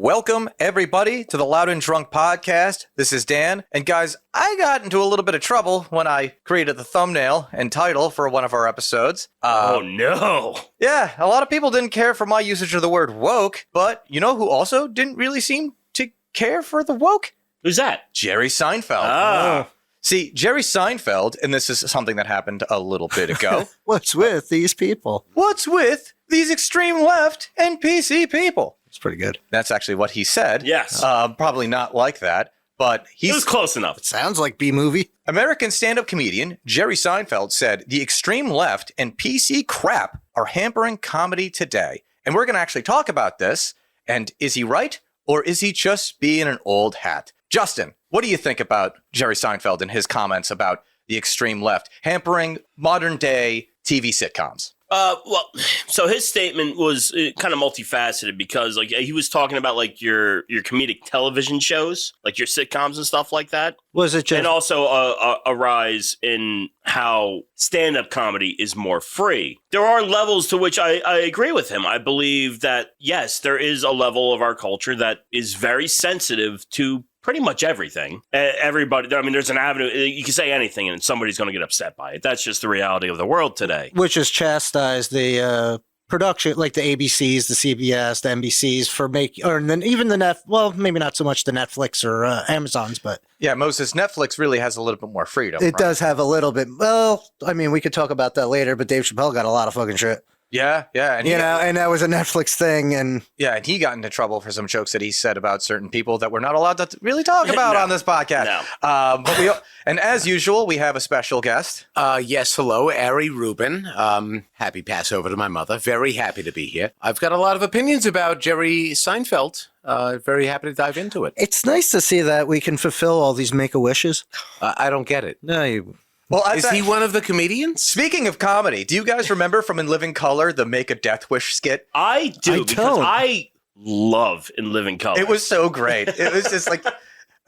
Welcome, everybody, to the Loud and Drunk podcast. This is Dan. And guys, I got into a little bit of trouble when I created the thumbnail and title for one of our episodes. Oh, no. Yeah, a lot of people didn't care for my usage of the word woke, but you know who also didn't really seem to care for the woke? Who's that? Jerry Seinfeld. Ah. See, Jerry Seinfeld, and this is something that happened a little bit ago. What's with these people? What's with these extreme left and PC people? It's pretty good. That's actually what he said. Yes. Probably not like that, but It was close enough. It sounds like B-movie. American stand-up comedian Jerry Seinfeld said the extreme left and PC crap are hampering comedy today. And we're going to actually talk about this. And is he right? Or is he just being an old hat? Justin, what do you think about Jerry Seinfeld and his comments about the extreme left hampering modern-day TV sitcoms? Well, so his statement was kind of multifaceted because, like, he was talking about like your comedic television shows, like your sitcoms and stuff like that, Was it just... and also a rise in how stand-up comedy is more free. There are levels to which I agree with him. I believe that yes, there is a level of our culture that is very sensitive to pretty much everything. Everybody, I mean, there's an avenue. You can say anything and somebody's going to get upset by it. That's just the reality of the world today. Which has chastised the production, like the ABCs, the CBS, the NBCs for making, or then even the well, maybe not so much the Netflix or Amazons, but... Yeah, Moses, Netflix really has a little bit more freedom. It does have a little bit. Well, I mean, we could talk about that later, but Dave Chappelle got a lot of fucking shit. Yeah. And and that was a Netflix thing. And and he got into trouble for some jokes that he said about certain people that we're not allowed to really talk about on this podcast. No. But and as usual, we have a special guest. Yes, hello, Ari Rubin. Happy Passover to my mother. Very happy to be here. I've got a lot of opinions about Jerry Seinfeld. Very happy to dive into it. it's nice to see that we can fulfill all these make-a-wishes. I don't get it. No, you... Well, Is he one of the comedians? Speaking of comedy, do you guys remember from In Living Color the Make a Death Wish skit? I do, I because don't. I love In Living Color. It was so great. It was just like,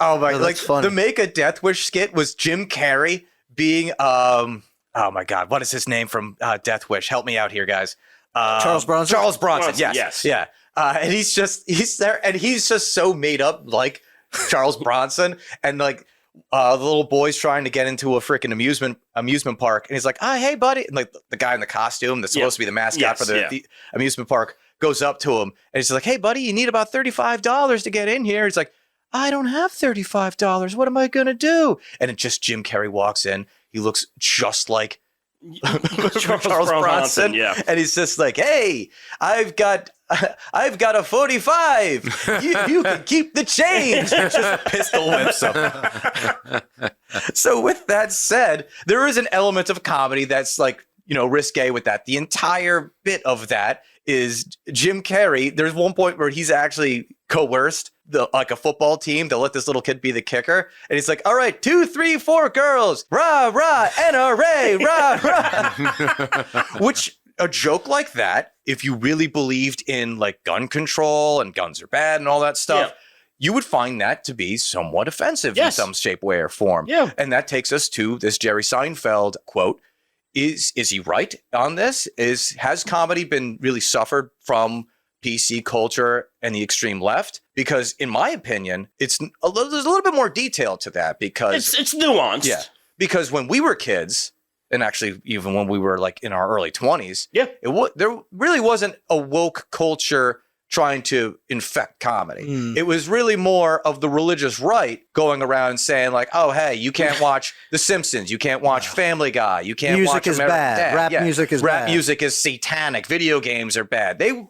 oh my, that's like funny. the Make a Death Wish skit was Jim Carrey being, oh my God, what is his name from Death Wish? Help me out here, guys. Charles Bronson? Charles Bronson, Bronson, yes. yes. Yeah. And he's there and he's just so made up like Charles Bronson and like, the little boy's trying to get into a freaking amusement park, and he's like, "Oh, hey, buddy!" And like the guy in the costume that's supposed to be the mascot for the amusement park goes up to him, and he's like, "Hey, buddy, you need about $35 to get in here." He's like, "I don't have $35. What am I gonna do?" And it just Jim Carrey walks in. He looks just like Charles Bronson, yeah. and he's just like, "Hey, I've got a 45. You can keep the change." Just a pistol whips him. So with that said, there is an element of comedy that's like, risque with that. The entire bit of that is Jim Carrey. There's one point where he's actually coerced like a football team to let this little kid be the kicker. And he's like, "All right, 2, 3, 4 girls, rah, rah, NRA, rah, rah." Which a joke like that, if you really believed in like gun control and guns are bad and all that stuff, you would find that to be somewhat offensive in some shape, way, or form. Yeah. And that takes us to this Jerry Seinfeld quote. Is he right on this? Has comedy been really suffered from PC culture and the extreme left? Because in my opinion, there's a little bit more detail to that because It's nuanced. Yeah. Because when we were kids, and actually even when we were like in our early 20s, there really wasn't a woke culture trying to infect comedy. It was really more of the religious right going around saying like, "Oh, hey, you can't watch The Simpsons. You can't watch Family Guy. You can't watch Music is American bad. Dad." Rap music is Rap bad. music is satanic. Video games are bad. They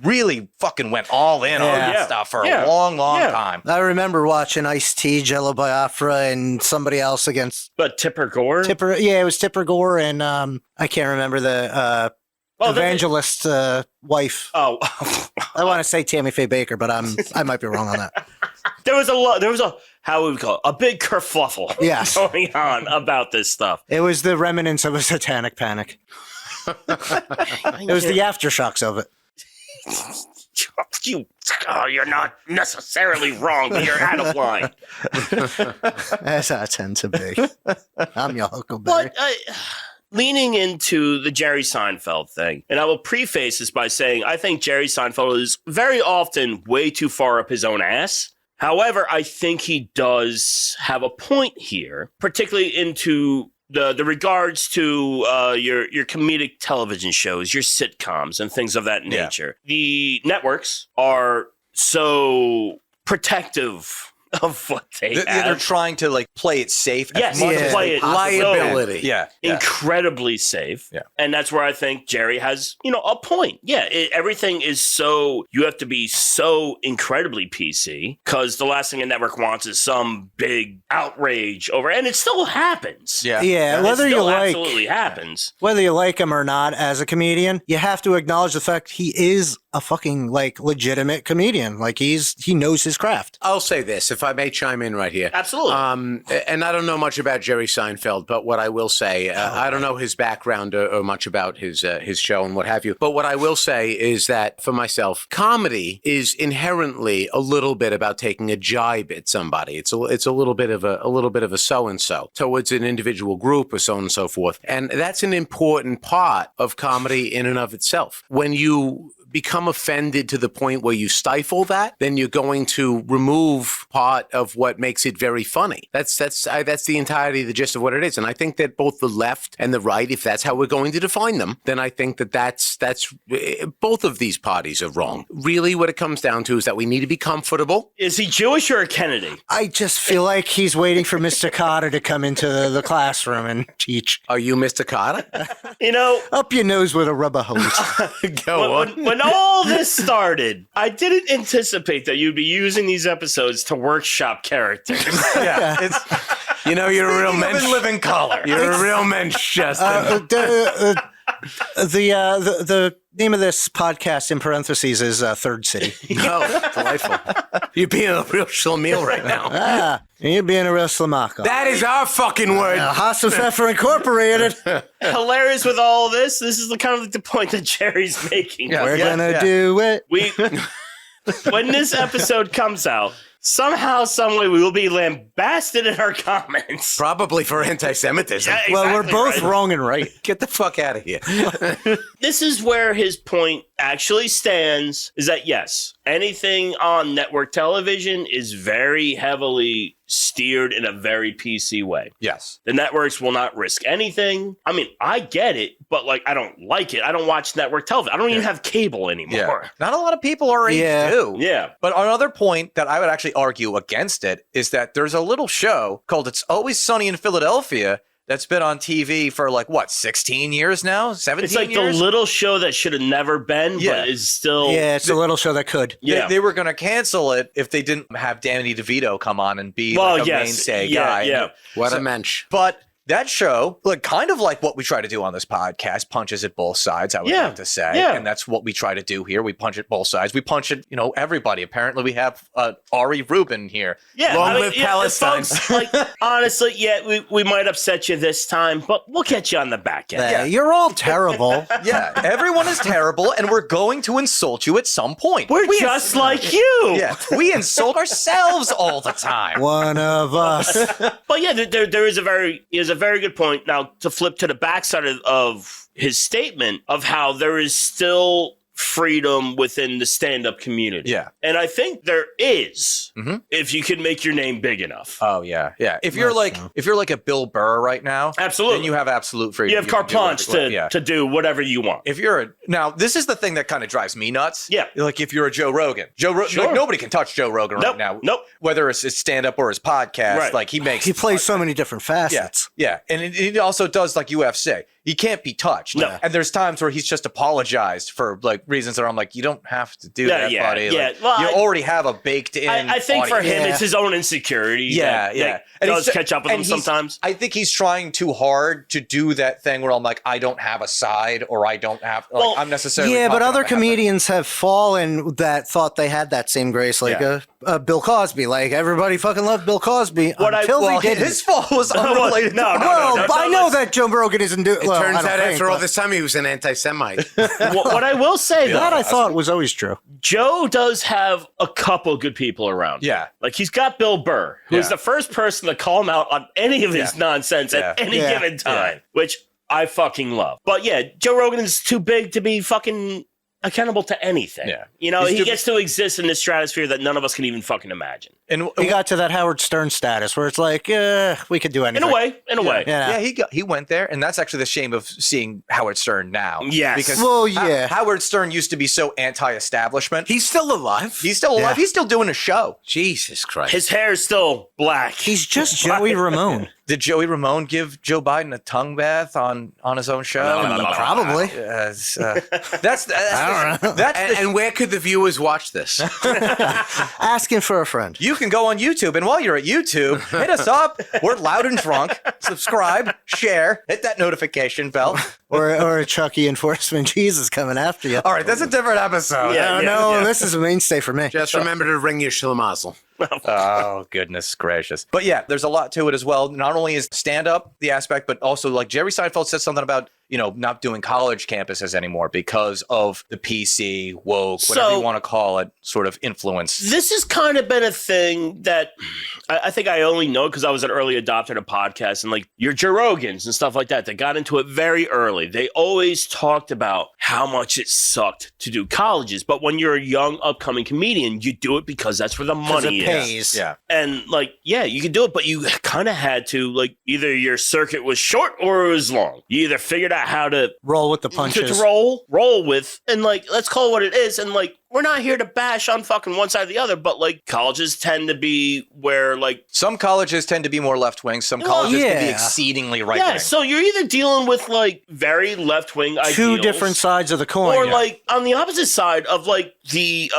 really fucking went all in on that stuff for a long time. I remember watching Ice-T, Jello Biafra, and somebody else against... But Tipper Gore? it was Tipper Gore, and I can't remember the... evangelist wife. Oh, I want to say Tammy Faye Baker, but I might be wrong on that. There was a how would we call it? A big kerfluffle going on about this stuff. It was the remnants of a satanic panic. It was the aftershocks of it. You're not necessarily wrong, but you're out of line. As I tend to be. I'm your Huckleberry. But leaning into the Jerry Seinfeld thing, and I will preface this by saying I think Jerry Seinfeld is very often way too far up his own ass. However, I think he does have a point here, particularly into the regards to your comedic television shows, your sitcoms, and things of that nature. The networks are so protective of what they have. They're trying to like play it safe. Yes, as much as play they it liability. Yeah. incredibly safe. Yeah. And that's where I think Jerry has, a point. Yeah, everything is so, you have to be so incredibly PC because the last thing a network wants is some big outrage over, and it still happens. Yeah. Yeah, It whether you still like absolutely happens. whether you like him or not as a comedian, you have to acknowledge the fact he is a fucking like legitimate comedian. Like he knows his craft. I'll say this, if I may chime in right here. Absolutely. And I don't know much about Jerry Seinfeld, but what I will say, I don't know his background or much about his show and what have you. But what I will say is that for myself, comedy is inherently a little bit about taking a jibe at somebody. It's a little bit of a so and so towards an individual group or so on and so forth. And that's an important part of comedy in and of itself. When you become offended to the point where you stifle that, then you're going to remove part of what makes it very funny. That's the entirety of the gist of what it is. And I think that both the left and the right, if that's how we're going to define them, then I think that's both of these parties are wrong. Really, what it comes down to is that we need to be comfortable. Is he Jewish or a Kennedy? I just feel like he's waiting for Mr. Carter to come into the classroom and teach. Are you Mr. Carter? Up your nose with a rubber hose. Go on. When all this started, I didn't anticipate that you'd be using these episodes to workshop characters. Yeah. It's You're a real mensch. in living color. You're a real mensch, Justin. The name of this podcast in parentheses is Third City. Oh, delightful. You're being a real schlemiel right now. You're being a real slamako. That is our fucking word. Haas and Pfeffer Incorporated. Hilarious with all this. This is the point that Jerry's making. Yeah. We're gonna do it. When this episode comes out, somehow, someway, we will be lambasted in our comments. Probably for anti-Semitism. Yeah, Well, we're exactly both right. wrong and right. Get the fuck out of here. This is where his point actually stands, is that yes, anything on network television is very heavily steered in a very PC way. Yes. The networks will not risk anything. I mean, I get it, but I don't like it. I don't watch network television. I don't even have cable anymore. Yeah. Not a lot of people our age do. Yeah. But another point that I would actually argue against it is that there's a little show called It's Always Sunny in Philadelphia that's been on TV for 16 years now? 17 It's like years? the little show that should have never been, but is still... Yeah, it's a little show that could. Yeah. They were going to cancel it if they didn't have Danny DeVito come on and be a mainstay guy. Yeah. What a mensch. But that show, kind of like what we try to do on this podcast, punches at both sides, I would like to say. Yeah. And that's what we try to do here. We punch at both sides. We punch at, everybody. Apparently, we have Ari Rubin here. Yeah, Long live Palestine. Folks, honestly, we might upset you this time, but we'll get you on the back end. Yeah, you're all terrible. Yeah, everyone is terrible, and we're going to insult you at some point. We're just like you. Yeah, we insult ourselves all the time. One of us. But yeah, there is a very good point. Now, to flip to the backside of his statement of how there is still freedom within the stand-up community. Yeah. And I think there is, if you can make your name big enough. Oh, yeah. Yeah. If you're like a Bill Burr right now, Absolutely. then you have absolute freedom. You have carte blanche to to do whatever you want. If you're now, this is the thing that kind of drives me nuts. Yeah. Like if you're a Joe Rogan, Sure. nobody can touch Joe Rogan right now. Nope. Whether it's his stand up or his podcast, Right. he He plays so many different facets. Yeah. And he also does UFC. He can't be touched. No. And there's times where he's just apologized for reasons that I'm like, you don't have to do that, buddy. Yeah. Well, you already have a baked in. I think for him, Yeah. it's his own insecurity. Yeah. that And does he's- catch up with him and he's- sometimes. I think he's trying too hard to do that thing where I'm like, I don't have a side or I don't have, Well, I'm necessarily. Yeah, but confident other I have that. comedians have fallen that thought they had that same grace, like Bill Cosby. Like everybody fucking loved Bill Cosby until they didn't. His fall was unrelated. No, Well, I know that Joe Rogan isn't doing. It turns out after all this time, he was an anti-Semite. what I will say, though, that I thought was always true. Joe does have a couple good people around. Yeah. Like he's got Bill Burr, who's Yeah. the first person to call him out on any of his nonsense at any Yeah. given time, which I fucking love. But yeah, Joe Rogan is too big to be fucking accountable to anything. Yeah. You know, he gets to exist in this stratosphere that none of us can even fucking imagine. And He got to that Howard Stern status where it's like, we could do anything. In a way. Yeah. he went there, and that's actually the shame of seeing Howard Stern now. Yes. Because Howard Stern used to be so anti-establishment. He's still alive. He's still alive. Yeah. He's still doing a show. Jesus Christ. His hair is still black. He's just Joey Ramone. Did Joey Ramone give Joe Biden a tongue bath on his own show? Probably. That's I don't know. And where could the viewers watch this? Asking for a friend. You can go on YouTube, and while you're at YouTube, hit us up. We're Loud and Drunk. Subscribe, share, hit that notification bell. Or a Chucky Enforcement Jesus coming after you. All right, that's a different episode. This is a mainstay for me. Just remember to ring your schlemazel. Oh, goodness gracious. But yeah, there's a lot to it as well. Not only is stand-up the aspect, but also like Jerry Seinfeld said something about, not doing college campuses anymore because of the PC, woke, whatever you want to call it, sort of influence. This has kind of been a thing that I think I only know because I was an early adopter to podcasts and like your Joe Rogans and stuff like that. They got into it very early. They always talked about how much it sucked to do colleges. But when you're a young upcoming comedian, you do it because that's where the money is. Pays. Yeah. And you can do it, but you kind of had to either your circuit was short or it was long. You either figured out how to roll with the punches. To roll with, and let's call it what it is. And we're not here to bash on fucking one side or the other, but colleges tend to be where some colleges tend to be more left wing, some colleges can be exceedingly right wing. Yeah, so you're either dealing with very left wing ideals, two different sides of the coin, or on the opposite side of the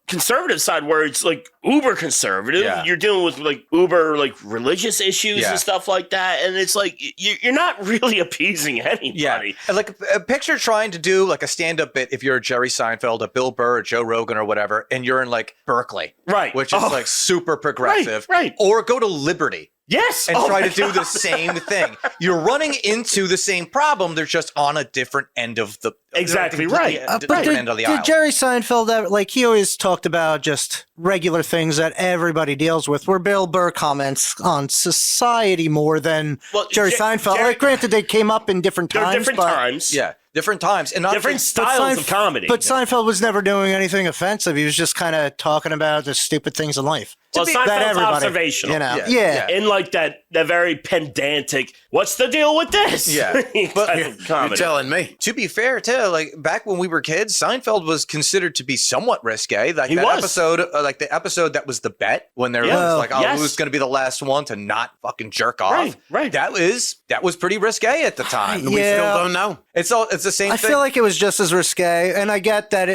conservative side where it's uber conservative. Yeah. You're dealing with uber religious issues and stuff like that, and it's you're not really appeasing anybody. Yeah, and a picture trying to do a stand-up bit if you're a Jerry Seinfeld, a Bill Burr, a Joe Rogan or whatever, and you're in Berkeley, right, which is super progressive, right, or go to Liberty. Yes, and try to do the same thing. You're running into the same problem. They're just on a different end of the exactly right. Different end of the aisle. Did Jerry Seinfeld he always talked about just regular things that everybody deals with? Where Bill Burr comments on society more than Jerry Seinfeld. Granted, they came up in different times. Times. Yeah. Different times and not different styles of comedy. But Seinfeld was never doing anything offensive. He was just kind of talking about the stupid things in life. Well, Seinfeld's observational. Yeah. In that very pedantic, what's the deal with this? Yeah. But you're telling me. To be fair, too, back when we were kids, Seinfeld was considered to be somewhat risque. Episode, the episode that was the bet when there was who's going to be the last one to not fucking jerk off. Right. That was pretty risque at the time. We still don't know. It's the same thing. I feel like it was just as risque, and I get that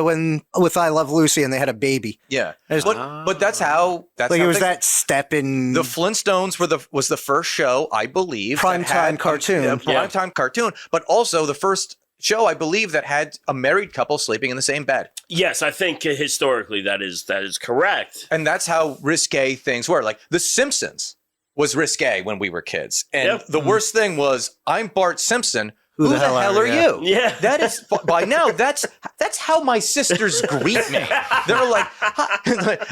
when with I Love Lucy and they had a baby. Yeah, but that's how it was that step in the Flintstones was the first show, I believe, primetime cartoon. Primetime cartoon, but also the first show, I believe, that had a married couple sleeping in the same bed. Yes, I think historically that is correct, and that's how risque things were. The Simpsons was risque when we were kids, and the worst thing was I'm Bart Simpson. Who the hell are you? Yeah. That is, by now, that's how my sisters greet me. They're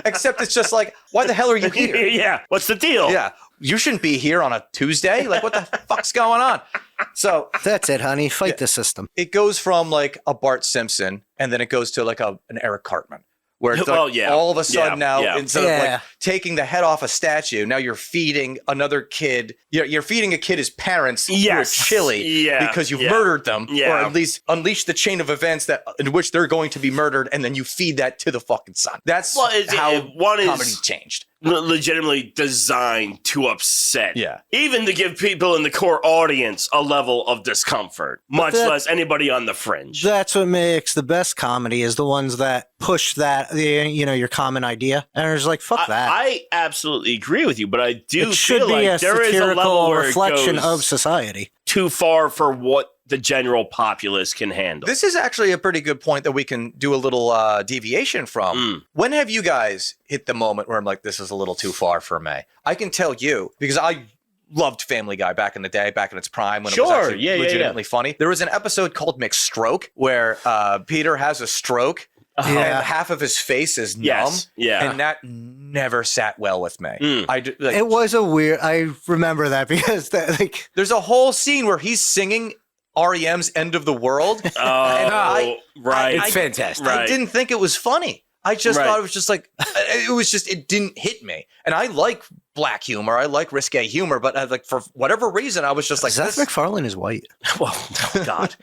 except it's just why the hell are you here? Yeah. What's the deal? Yeah. You shouldn't be here on a Tuesday. What the fuck's going on? So that's it, honey. Fight the system. It goes from a Bart Simpson, and then it goes to an Eric Cartman. Where it's all of a sudden now, instead of taking the head off a statue, now you're feeding another kid. You're feeding a kid his parents who are chili because you've murdered them, or at least unleash the chain of events in which they're going to be murdered, and then you feed that to the fucking son. That's how comedy changed. Legitimately designed to upset. Yeah. Even to give people in the core audience a level of discomfort, much less anybody on the fringe. That's what makes the best comedy is the ones that push that, your common idea. And it's fuck that. I absolutely agree with you, but I do it should feel be like a there is a level where reflection it goes of society. Too far for what the general populace can handle. This is actually a pretty good point that we can do a little deviation from. When have you guys hit the moment where I'm this is a little too far for me? I can tell you, because I loved Family Guy back in the day, back in its prime when it was actually legitimately funny. There was an episode called McStroke where Peter has a stroke and half of his face is numb. Yeah. And that never sat well with me. It was a weird. I remember that because there's a whole scene where he's singing REM's "End of the World." Right. It's fantastic. I didn't think it was funny. I just thought it was just like, it didn't hit me. And I like black humor. I like risque humor, but for whatever reason, I was just like, Seth MacFarlane is white. Well, oh God.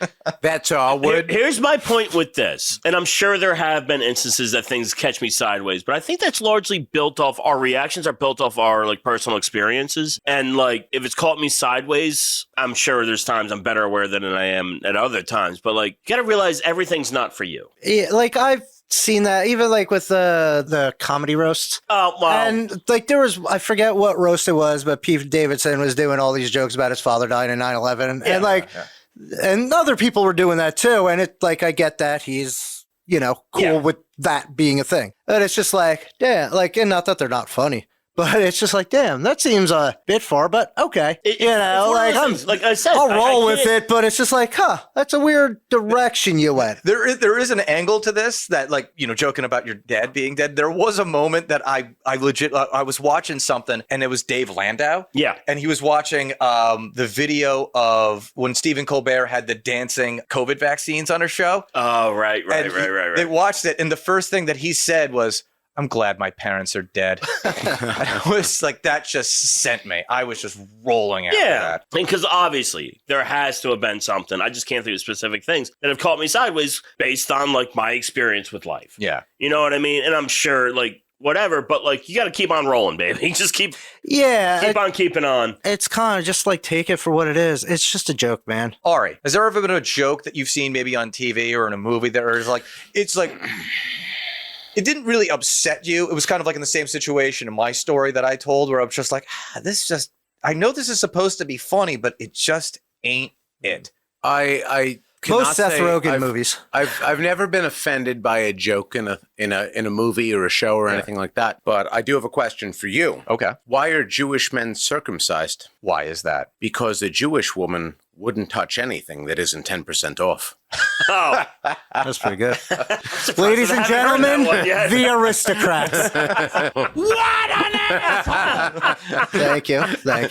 That's all. Here's my point with this. And I'm sure there have been instances that things catch me sideways, but I think that's largely built off our reactions are built off our like personal experiences. And like, if it's caught me sideways, I'm sure there's times I'm better aware than I am at other times. But like, you got to realize everything's not for you. Yeah, like I've seen that even like with the comedy roasts. Oh, wow. And like there was, I forget what roast it was, but Pete Davidson was doing all these jokes about his father dying in 9/11. And like, and other people were doing that too. And it like, I get that he's, cool with that being a thing. But it's just like, damn, like, and not that they're not funny. But it's just like, damn, that seems a bit far, but okay. Like I said, I'll roll with it, but it's just like, that's a weird direction you went. There is an angle to this that, like, joking about your dad being dead. There was a moment that I legit, I was watching something and it was Dave Landau. Yeah. And he was watching the video of when Stephen Colbert had the dancing COVID vaccines on her show. Oh, right. They watched it. And the first thing that he said was, "I'm glad my parents are dead." I was like, that just sent me. I was just rolling after that. And because obviously there has to have been something. I just can't think of specific things that have caught me sideways based on like my experience with life. Yeah. You know what I mean? And I'm sure like whatever, but like you got to keep on rolling, baby. Just keep on keeping on. It's kind of just like take it for what it is. It's just a joke, man. Ari, has there ever been a joke that you've seen maybe on TV or in a movie that is like, it's like, it didn't really upset you? It was kind of like in the same situation in my story that I told where I was just like, I know this is supposed to be funny, but it just ain't it. I most Seth Rogen movies. I've never been offended by a joke in a movie or a show or anything like that. But I do have a question for you. Okay. Why are Jewish men circumcised? Why is that? Because a Jewish woman wouldn't touch anything that isn't 10% off. Oh, that's pretty good. Ladies and gentlemen, the aristocrats. What on earth? Thank you.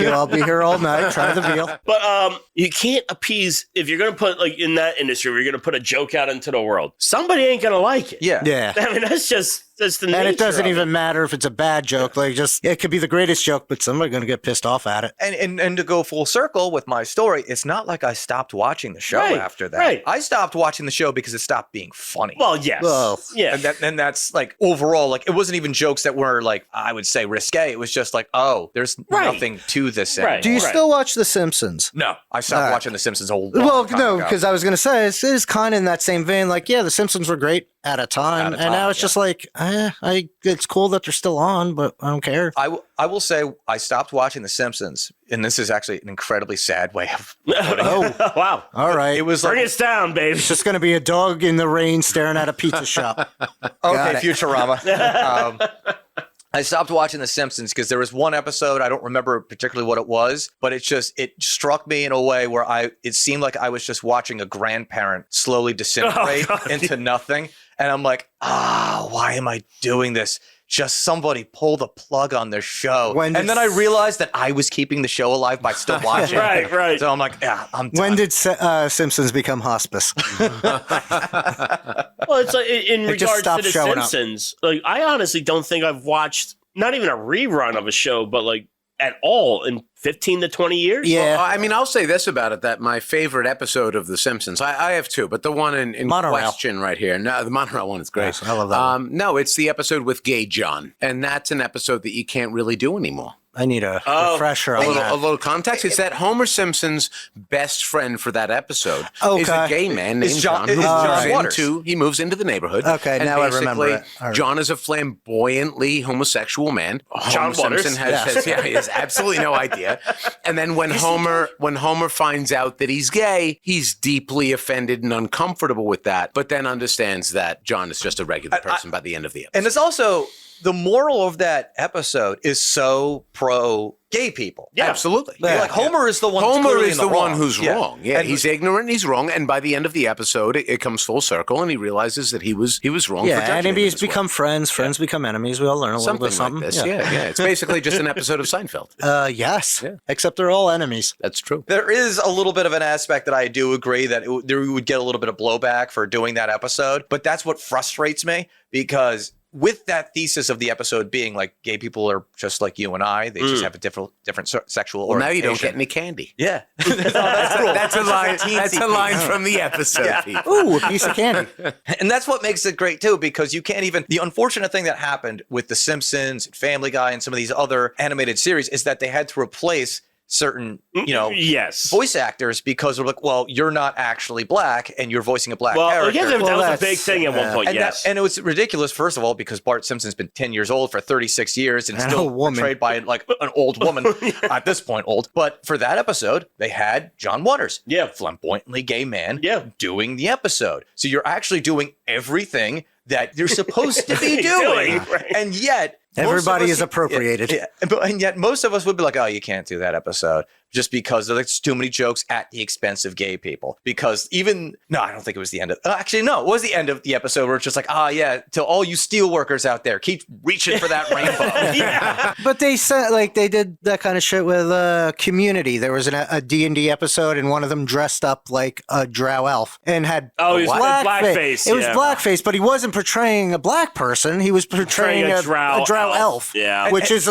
I'll be here all night. Try the veal. But you can't appease if you're gonna put like in that industry where you're gonna put a joke out into the world. Somebody ain't gonna like it. Yeah. I mean, that's the nature. And it doesn't of even matter if it's a bad joke. Like, just it could be the greatest joke, but somebody's gonna get pissed off at it. And to go full circle with my story, it's not like I stopped watching the show after that. Right. I stopped watching the show because it stopped being funny. Well, yes. Yeah. And that's like overall, like it wasn't even jokes that were like, I would say risque. It was just like, oh, there's nothing to this. Right. Do you still watch The Simpsons? No, I stopped watching The Simpsons a whole because I was going to say, it is kind of in that same vein. Like, The Simpsons were great at a time. And now it's just like, it's cool that they're still on, but I don't care. I will say I stopped watching The Simpsons, and this is actually an incredibly sad way of putting it. Oh, wow. All right. It was Bring like, us down, baby. It's just going to be a dog in the rain staring at a pizza shop. Okay, Futurama. I stopped watching The Simpsons because there was one episode, I don't remember particularly what it was, but it struck me in a way where it seemed like I was just watching a grandparent slowly disintegrate into nothing. And I'm like, why am I doing this? Just somebody pull the plug on their show. And then I realized that I was keeping the show alive by still watching. Right. So I'm like, I'm done. When did Simpsons become hospice? Well, it's like in regards to The Simpsons, like I honestly don't think I've watched not even a rerun of a show, but like at all in 15 to 20 years. Yeah. Well, I mean, I'll say this about it, that my favorite episode of The Simpsons, I have two, but the one in question right here. No, the monorail one is great. Yes, I love that one. No, it's the episode with Gay John. And that's an episode that you can't really do anymore. I need a refresher on that. A little context. It's that Homer Simpson's best friend for that episode is a gay man named John he moves into the neighborhood. Okay, now I remember it. Right. John is a flamboyantly homosexual man. John Homer Simpson he has absolutely no idea. And then when Homer finds out that he's gay, he's deeply offended and uncomfortable with that, but then understands that John is just a regular person by the end of the episode. And it's also the moral of that episode is so pro gay people. Yeah. Absolutely. Like Homer is the one. Homer clearly is in the one wrong. who's wrong. Yeah, And he's ignorant. He's wrong. And by the end of the episode, it comes full circle, and he realizes that he was wrong. Yeah, for judging him enemies this way. become friends, friends become enemies. We all learn a little bit of something. like this. Yeah. It's basically just an episode of Seinfeld. Yes. Yeah. Except they're all enemies. That's true. There is a little bit of an aspect that I do agree that there would get a little bit of blowback for doing that episode, but that's what frustrates me because with that thesis of the episode being like gay people are just like you and I, they just have a different sexual Well, now you orientation. don't get any candy. Yeah. That's a line. That's a line from the episode. People. Ooh, a piece of candy. And that's what makes it great too, because you can't even, the unfortunate thing that happened with The Simpsons and Family Guy and some of these other animated series is that they had to replace certain, yes, voice actors because they're like, well, you're not actually black and you're voicing a black character. Yeah, that Well, was a that's- big thing at one point. And, Yes, and it was ridiculous, first of all, because Bart Simpson's been 10 years old for 36 years and And still a woman. portrayed by like an old woman at this point old. But for that episode, they had John Waters, flamboyantly gay man, doing the episode. So you're actually doing everything that you're supposed to be doing. right. And yet, Everybody most of is us- appropriated. and yet most of us would be like, oh, you can't do that episode just because there's too many jokes at the expense of gay people. Because I don't think it was the end of, actually, no, it was the end of the episode where it's just like, to all you steel workers out there, keep reaching for that rainbow. But they said like they did that kind of shit with Community. There was a D&D episode and one of them dressed up like a drow elf and had he was blackface. It was blackface, but he wasn't portraying a black person. He was portraying a drow elf. Yeah, which is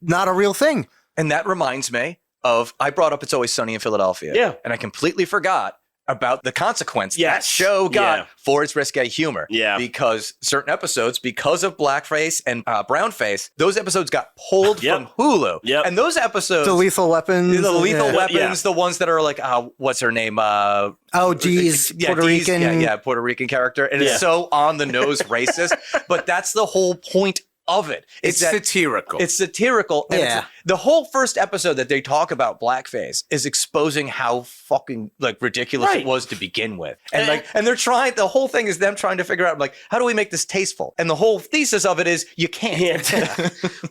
not a real thing. And that reminds me of, I brought up It's Always Sunny in Philadelphia. Yeah. And I completely forgot about the consequence that Yes. show got Yeah. for its risque humor. Yeah. Because certain episodes, because of blackface and brownface, those episodes got pulled Yep. from Hulu. Yep. And those episodes, The Lethal Weapons. the lethal yeah. weapons, the ones that are like, what's her name? Oh, Dee's Puerto Dee's- Rican. Puerto Rican character. And Yeah. it's so on the nose racist, but that's the whole point of it. It's that satirical. It's satirical. And Yeah. the whole first episode that they talk about blackface is exposing how fucking like ridiculous Right. it was to begin with. And they're trying, the whole thing is them trying to figure out like, how do we make this tasteful? And the whole thesis of it is you can't.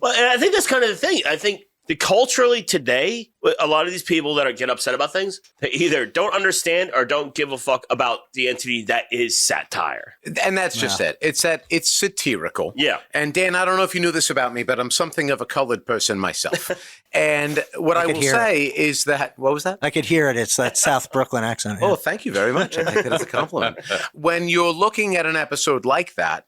Well, and I think that's kind of the thing. I think culturally today, a lot of these people that get upset about things, they either don't understand or don't give a fuck about the entity that is satire. And that's just it. It's satirical. Yeah. And Dan, I don't know if you knew this about me, but I'm something of a colored person myself. And what I could will hear say is that, what was that? I could hear it. It's that South Brooklyn accent. Oh, thank you very much. I take that as a compliment. When you're looking at an episode like that,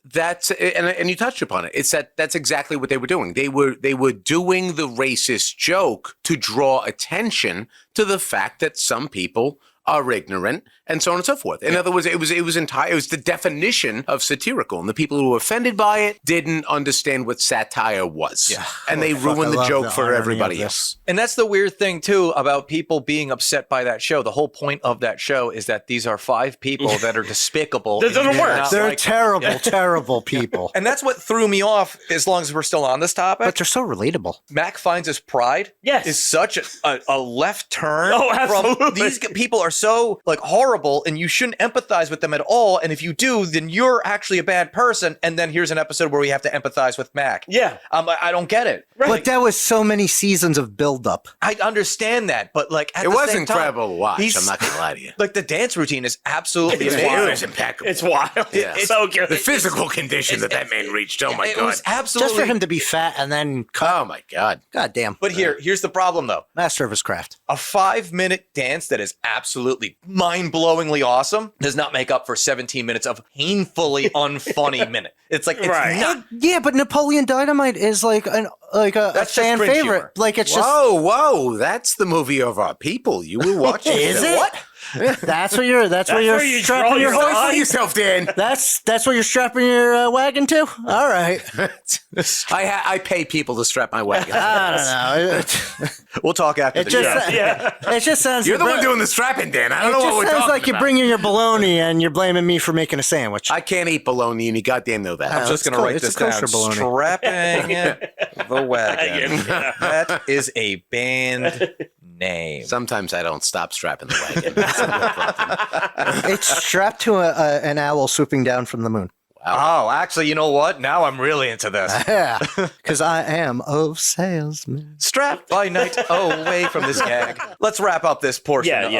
and you touched upon it. That's exactly what they were doing. They were doing the racist joke to draw attention to the fact that some people are ignorant and so on and so forth. In other words, it was the definition of satirical, and the people who were offended by it didn't understand what satire was. Yeah. And they ruined the joke for everybody else. And that's the weird thing too about people being upset by that show. The whole point of that show is that these are 5 people that are despicable. That doesn't and work. not They're like- terrible, terrible people. And that's what threw me off as long as we're still on this topic. But they're so relatable. Mac finds his pride Yes. is such a left turn. Oh, absolutely. From, these people are so like horrible and you shouldn't empathize with them at all. And if you do, then you're actually a bad person. And then here's an episode where we have to empathize with Mac. Yeah. I don't get it. But that was so many seasons of buildup. I understand that, but like at It the was same incredible time, to watch. he's- I'm not going to lie to you. Like the dance routine is absolutely It's amazing. wild. It was impeccable. It's wild. Yeah. It's so good. The physical condition that man reached. Oh, my It God. was absolutely. Just for him to be fat and then cut. Oh, my God. God damn. But here's the problem though. Master of his craft. A 5-minute dance that is absolutely mind-blowingly awesome does not make up for 17 minutes of painfully unfunny minute. It's like it's Right. not. Yeah, but Napoleon Dynamite is like a That's just fan cringe favorite. humor. Like it's just Whoa. That's the movie of our people. You will watch it. Is it? What? that's what you're where you draw strapping your your horse. line. yourself, Dan. That's what you're strapping your wagon to. All right. I pay people to strap my wagon. I don't know. We'll talk after It the just show. it just sounds. You're the one doing the strapping, Dan. I don't It know just what we're sounds talking like about. you're bringing your bologna and you're blaming me for making a sandwich. I can't eat bologna, and you goddamn know that. I'm just going to write it's this a kosher down. bologna. Strapping the wagon. Yeah. That is a band name. Sometimes I don't stop strapping the wagon. That's a real problem. It's strapped to an owl swooping down from the moon. Oh, actually, you know what? Now I'm really into this. Yeah, because I am a salesman. Strapped by night away from this gag. Let's wrap up this portion of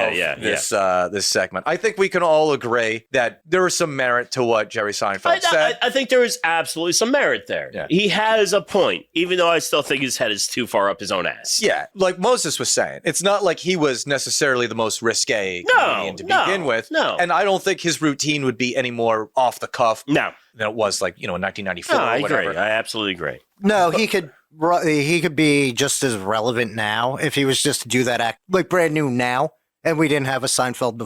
this segment. I think we can all agree that there is some merit to what Jerry Seinfeld said. I think there is absolutely some merit there. Yeah. He has a point, even though I still think his head is too far up his own ass. Yeah, like Moses was saying, it's not like he was necessarily the most risque comedian to begin with. No. And I don't think his routine would be any more off the cuff than it was like, in 1994 or whatever. Agree. I absolutely agree. No, he could be just as relevant now if he was just to do that act like brand new now. And we didn't have a Seinfeld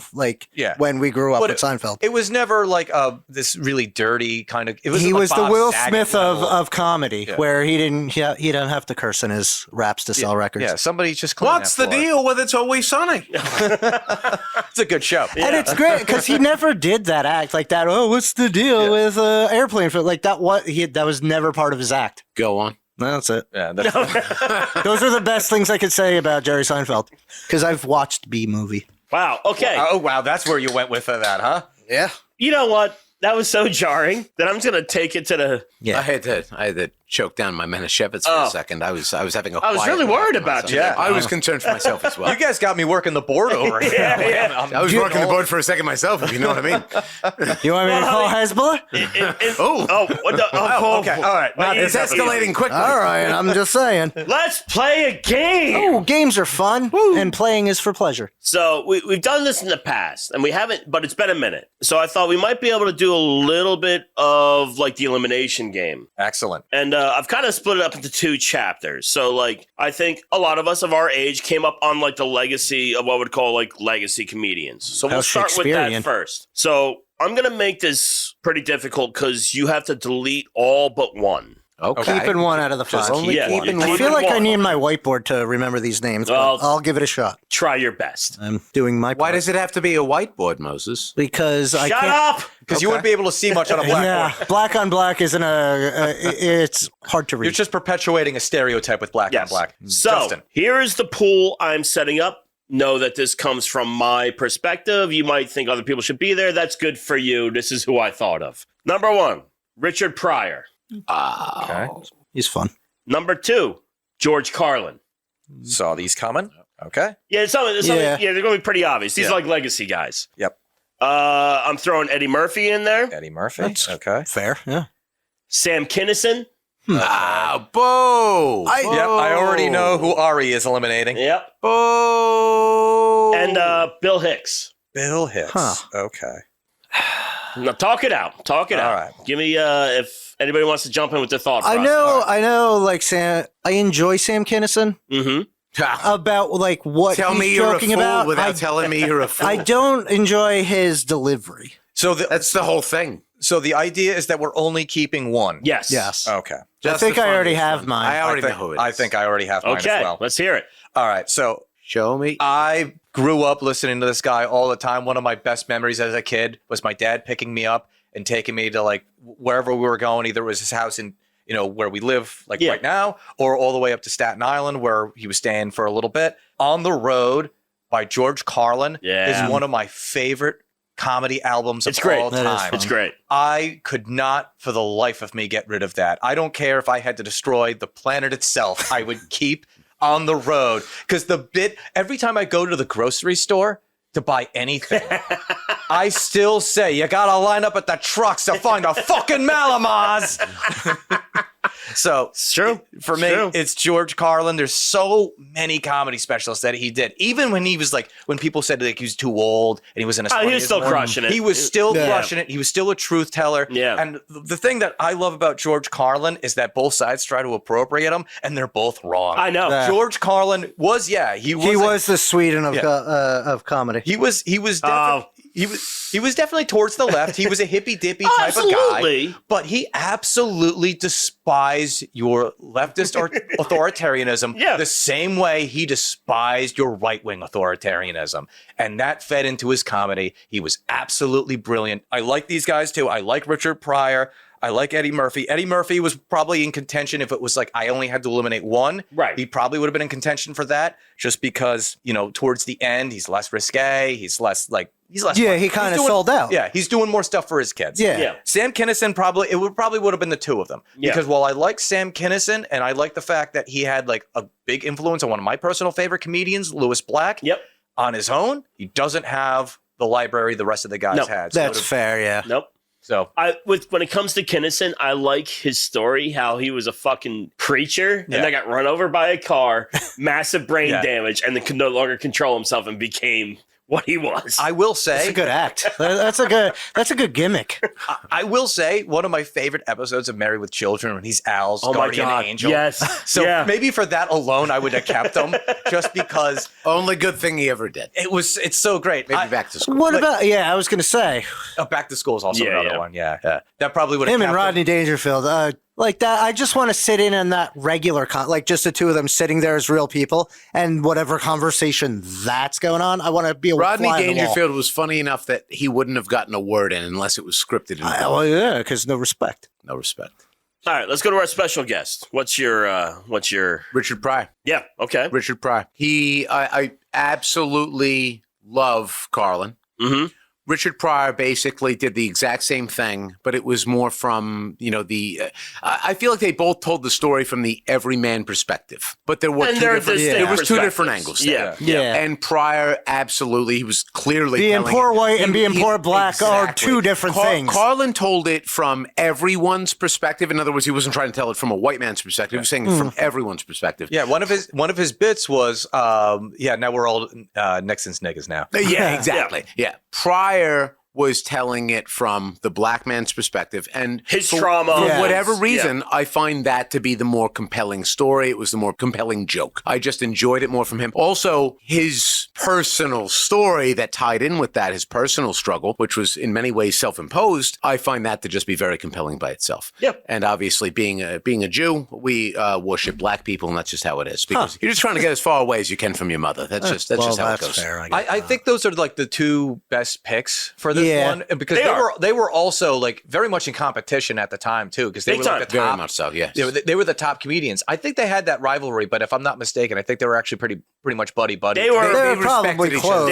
when we grew up with Seinfeld. It was never like this really dirty kind of. He was the Will Smith of comedy, where he didn't have to curse in his raps to sell records. Yeah, somebody just. What's the deal with It's Always Sunny? It's a good show, and it's great because he never did that act like that. Oh, what's the deal with airplane? Like that. That was never part of his act. Go on. No, that's it. Yeah, those are the best things I could say about Jerry Seinfeld because I've watched B Movie. Wow. Okay. Oh, wow. That's where you went with that, huh? Yeah. You know what? That was so jarring that I'm just gonna take it to the. Yeah. I had to choke down my Manischewitz for a second. I was having a. I was really worried about you. Yeah. I was concerned for myself as well. You guys got me working the board over here. I was working the board for a second myself, if you know what I mean. You want me to call Hezbollah? Okay. All right. It's escalating quickly. All right. I'm just saying. Let's play a game. Oh, games are fun, and playing is for pleasure. So we've done this in the past, and we haven't, but it's been a minute. So I thought we might be able to do a little bit of like the elimination game. Excellent. And I've kind of split it up into 2 chapters. So like I think a lot of us of our age came up on like the legacy of what we'd call like legacy comedians. So we'll start with that first. So I'm going to make this pretty difficult because you have to delete all but one. Okay. Keeping one out of the 5. I feel like I need my whiteboard to remember these names, but I'll give it a shot. Try your best. I'm doing my part. Why does it have to be a whiteboard, Moses? Because I can't. Shut up! Because you wouldn't be able to see much on a blackboard. Yeah, black on black isn't it's hard to read. You're just perpetuating a stereotype with black on black. So, Justin. here is the pool I'm setting up. Know that this comes from my perspective. You might think other people should be there. That's good for you. This is who I thought of. Number 1, Richard Pryor. Okay. He's fun. Number 2, George Carlin. Saw these coming. Okay. Yeah, they're going to be pretty obvious. These are like legacy guys. Yep. I'm throwing Eddie Murphy in there. Eddie Murphy. That's okay. Fair. Yeah. Sam Kinison. Boo! I already know who Ari is eliminating. Yep. Boo! And Bill Hicks. Bill Hicks. Huh. Okay. Now talk it out. All right. Give me if anybody wants to jump in with their thought process. I know. Like Sam, I enjoy Sam Kinison. Mm-hmm. About like what Tell he's me you're joking a fool about. without telling me you're a fool. I don't enjoy his delivery. So that's the whole thing. So the idea is that we're only keeping one. Yes. Okay. I think I already have mine. I already know who it is. I think I already have mine as well. Let's hear it. All right. So show me. I grew up listening to this guy all the time. One of my best memories as a kid was my dad picking me up and taking me to like wherever we were going. Either it was his house in where we live right now, or all the way up to Staten Island where he was staying for a little bit. On the Road by George Carlin is one of my favorite comedy albums of all time. It's great. I could not for the life of me get rid of that. I don't care if I had to destroy the planet itself. I would keep On the Road because every time I go to the grocery store to buy anything, I still say you gotta line up at the trucks to find a fucking Malamaz. So it's true. For me, it's George Carlin. There's so many comedy specials that he did. Even when he was when people said like he was too old and he was in a he was still crushing it. He was still crushing it. He was still a truth teller. Yeah. And the thing that I love about George Carlin is that both sides try to appropriate him and they're both wrong. I know. Yeah. George Carlin was he was the Sweden of comedy. He was definitely towards the left. He was a hippy dippy type of guy, but he absolutely despised your leftist authoritarianism the same way he despised your right wing authoritarianism, and that fed into his comedy. He was absolutely brilliant. I like these guys too. I like Richard Pryor. I like Eddie Murphy. Eddie Murphy was probably in contention if it was like I only had to eliminate one. Right. He probably would have been in contention for that just because, towards the end, he's less risque. He's less Yeah, he kind of sold out. Yeah, he's doing more stuff for his kids. Yeah. Sam Kinison probably would have been the two of them. Yeah. Because while I like Sam Kinison and I like the fact that he had like a big influence on one of my personal favorite comedians, Louis Black, on his own, he doesn't have the library the rest of the guys had. So That's fair, yeah. Nope. So when it comes to Kinison, I like his story, how he was a fucking preacher and then got run over by a car, massive brain damage, and then could no longer control himself and became what he was. I will say That's a good act. That's a good gimmick. I will say one of my favorite episodes of Married with Children when he's Al's guardian angel. Yes. So maybe for that alone, I would have kept him just because Only good thing he ever did. it's so great. Maybe Back to School. What about, I was going to say. Back to School is also another one. Yeah. That probably would have Him and Rodney Dangerfield. Like that, I just want to sit in on that regular, like just the two of them sitting there as real people and whatever conversation that's going on. I want to be a Rodney fly on the wall. Dangerfield was funny enough that he wouldn't have gotten a word in unless it was scripted. Well, yeah, because no respect. No respect. All right, let's go to our special guest. What's your Richard Pryor. Yeah, okay. Richard Pryor. I absolutely love Carlin. Mm-hmm. Richard Pryor basically did the exact same thing, but it was more from, I feel like they both told the story from the everyman perspective, but there were two different angles. Yeah. And Pryor, absolutely, he was clearly being poor white and being poor black are two different things. Carlin told it from everyone's perspective. In other words, he wasn't trying to tell it from a white man's perspective. He was saying it from everyone's perspective. Yeah, one of his bits was, now we're all Nixon's niggas now. Yeah, exactly. Yeah. Pryor was telling it from the black man's perspective and his trauma. For whatever reason, I find that to be the more compelling story. It was the more compelling joke. I just enjoyed it more from him. Also, his personal story that tied in with that, his personal struggle, which was in many ways self-imposed, I find that to just be very compelling by itself. Yep. And obviously, being a Jew, we worship black people, and that's just how it is. Because you're just trying to get as far away as you can from your mother. That's just how it goes. Fair, I think those are like the two best picks for this one because they were also like very much in competition at the time too because they were like the top, very much so. Yes, they were the top comedians. I think they had that rivalry, but if I'm not mistaken, I think they were actually pretty much buddy. They were probably close.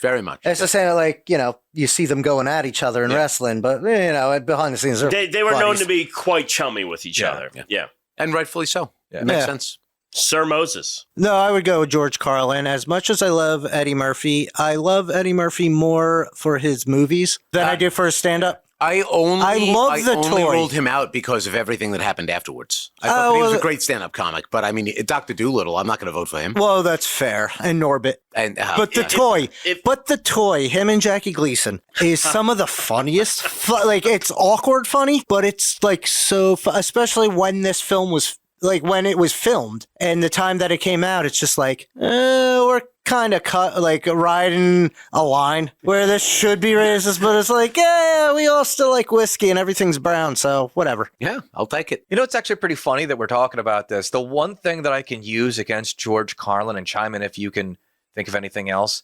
Very much. It's just saying like you see them going at each other in wrestling, but behind the scenes they were known to be quite chummy with each other. Yeah, and rightfully so. Yeah. Makes sense. Sir Moses. No, I would go with George Carlin. As much as I love Eddie Murphy, I love Eddie Murphy more for his movies than I do for his stand-up. I only toy. ruled him out because of everything that happened afterwards. I thought he was a great stand-up comic, but I mean, Dr. Dolittle, I'm not going to vote for him. Well, that's fair. And Norbit. But the toy, him and Jackie Gleason, is some of the funniest. It's awkward funny, but it's like so, especially when this film was like when it was filmed and the time that it came out, it's just like, we're kind of riding a line where this should be racist, but it's like, we all still like whiskey and everything's brown, so whatever. Yeah, I'll take it. It's actually pretty funny that we're talking about this. The one thing that I can use against George Carlin, and chime in if you can think of anything else,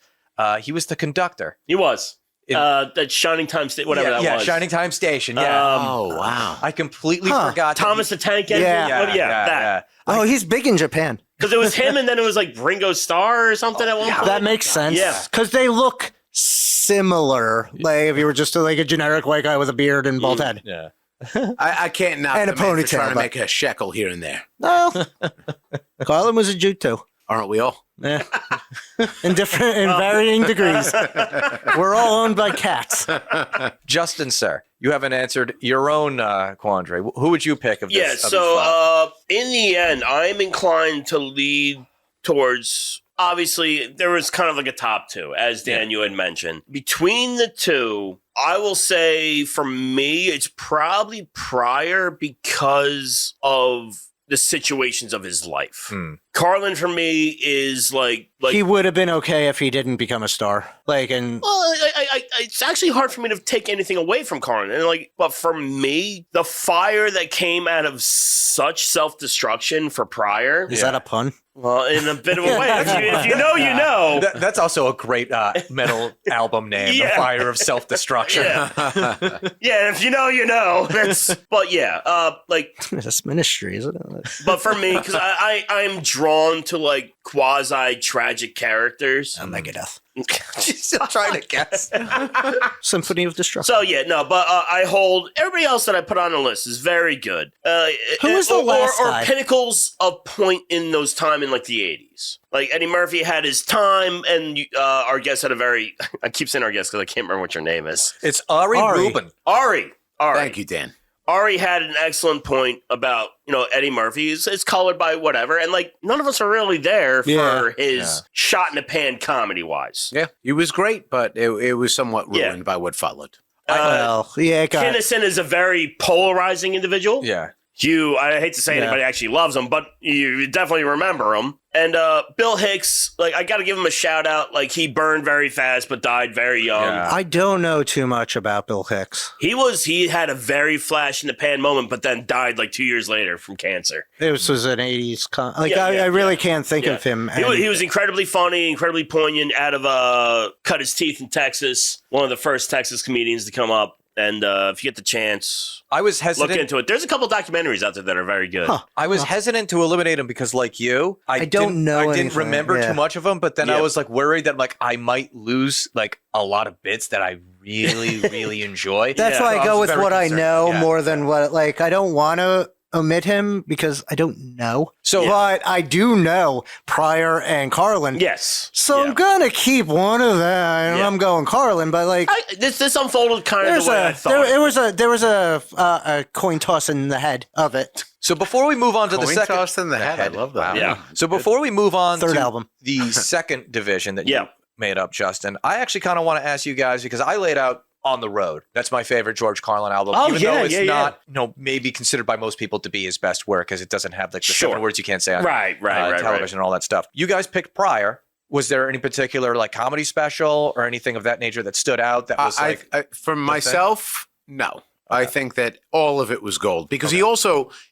he was the conductor. He was. That Shining Time Station, whatever that was. Yeah, Shining Time Station, yeah. Oh, wow. I completely forgot. Thomas the Tank Engine? That. Oh, he's big in Japan. Because it was him and then it was like Ringo Starr or something at one point. That makes sense. Yeah. Because they look similar. Like if you were just like a generic white guy with a beard and bald head. Yeah. I can't knock and a ponytail. Trying to make a shekel here and there. No. Carlin was a Jew too. Aren't we all? Yeah. in varying degrees. We're all owned by cats. Justin, sir, you haven't answered your own quandary. Who would you pick of this? Yeah, so in the end, I'm inclined to lead towards, obviously, there was kind of like a top two, as Dan, you had mentioned. Between the two, I will say for me, it's probably Pryor because of the situations of his life. Carlin for me is like he would have been okay if he didn't become a star. Like, and well, it's actually hard for me to take anything away from Carlin. And but for me, the fire that came out of such self-destruction for Pryor. Is that a pun? Well, in a bit of a way. If you know, you know. That's also a great metal album name, The Fire of Self-Destruction. Yeah, if you know, you know. But yeah, That's ministry, isn't it? But for me, because I'm drawn to like quasi-tragic characters. Megadeth. She's still trying to guess. Symphony of Destruction. So yeah, no, but I hold everybody else that I put on the list is very good. Who was the last or guy? pinnacles of point in those time in like the 80s. Like Eddie Murphy had his time, and our guest had a very. I keep saying our guest because I can't remember what your name is. It's Ari Rubin. Ari. Thank you, Dan. Ari had an excellent point about, Eddie Murphy. It's colored by whatever. And, like, none of us are really there for his shot-in-the-pan comedy-wise. Yeah, he was great, but it was somewhat ruined by what followed. Kinnison is a very polarizing individual. Yeah. I hate to say anybody actually loves him, but you definitely remember him. And Bill Hicks, like, I got to give him a shout out. Like, he burned very fast, but died very young. Yeah. I don't know too much about Bill Hicks. He had a very flash in the pan moment, but then died like 2 years later from cancer. This was an 80s. I really can't think of him. He was incredibly funny, incredibly poignant. Out of cut his teeth in Texas. One of the first Texas comedians to come up. And if you get the chance, I was hesitant. Look into it. There's a couple documentaries out there that are very good. I was hesitant to eliminate him because, like you, I didn't remember too much of him. But then I was like worried that like I might lose like a lot of bits that I really, really enjoy. That's why I go with what I know more than what like I don't want to omit him because I don't know. But I do know Pryor and Carlin. Yes. So I'm gonna keep one of them. And I'm going Carlin, but like this unfolded kind of the way I thought. There was a coin toss in the head of it. So before we move on to the second, coin toss in the head. I love that. Yeah. So before we move on Third to album. the second division that you made up, Justin, I actually kind of want to ask you guys because I laid out On the Road. That's my favorite George Carlin album. Even though it's not, maybe considered by most people to be his best work because it doesn't have like the 7 words you can't say on television and all that stuff. You guys picked Pryor. Was there any particular like comedy special or anything of that nature that stood out that was like for myself, no. Okay. I think that all of it was gold because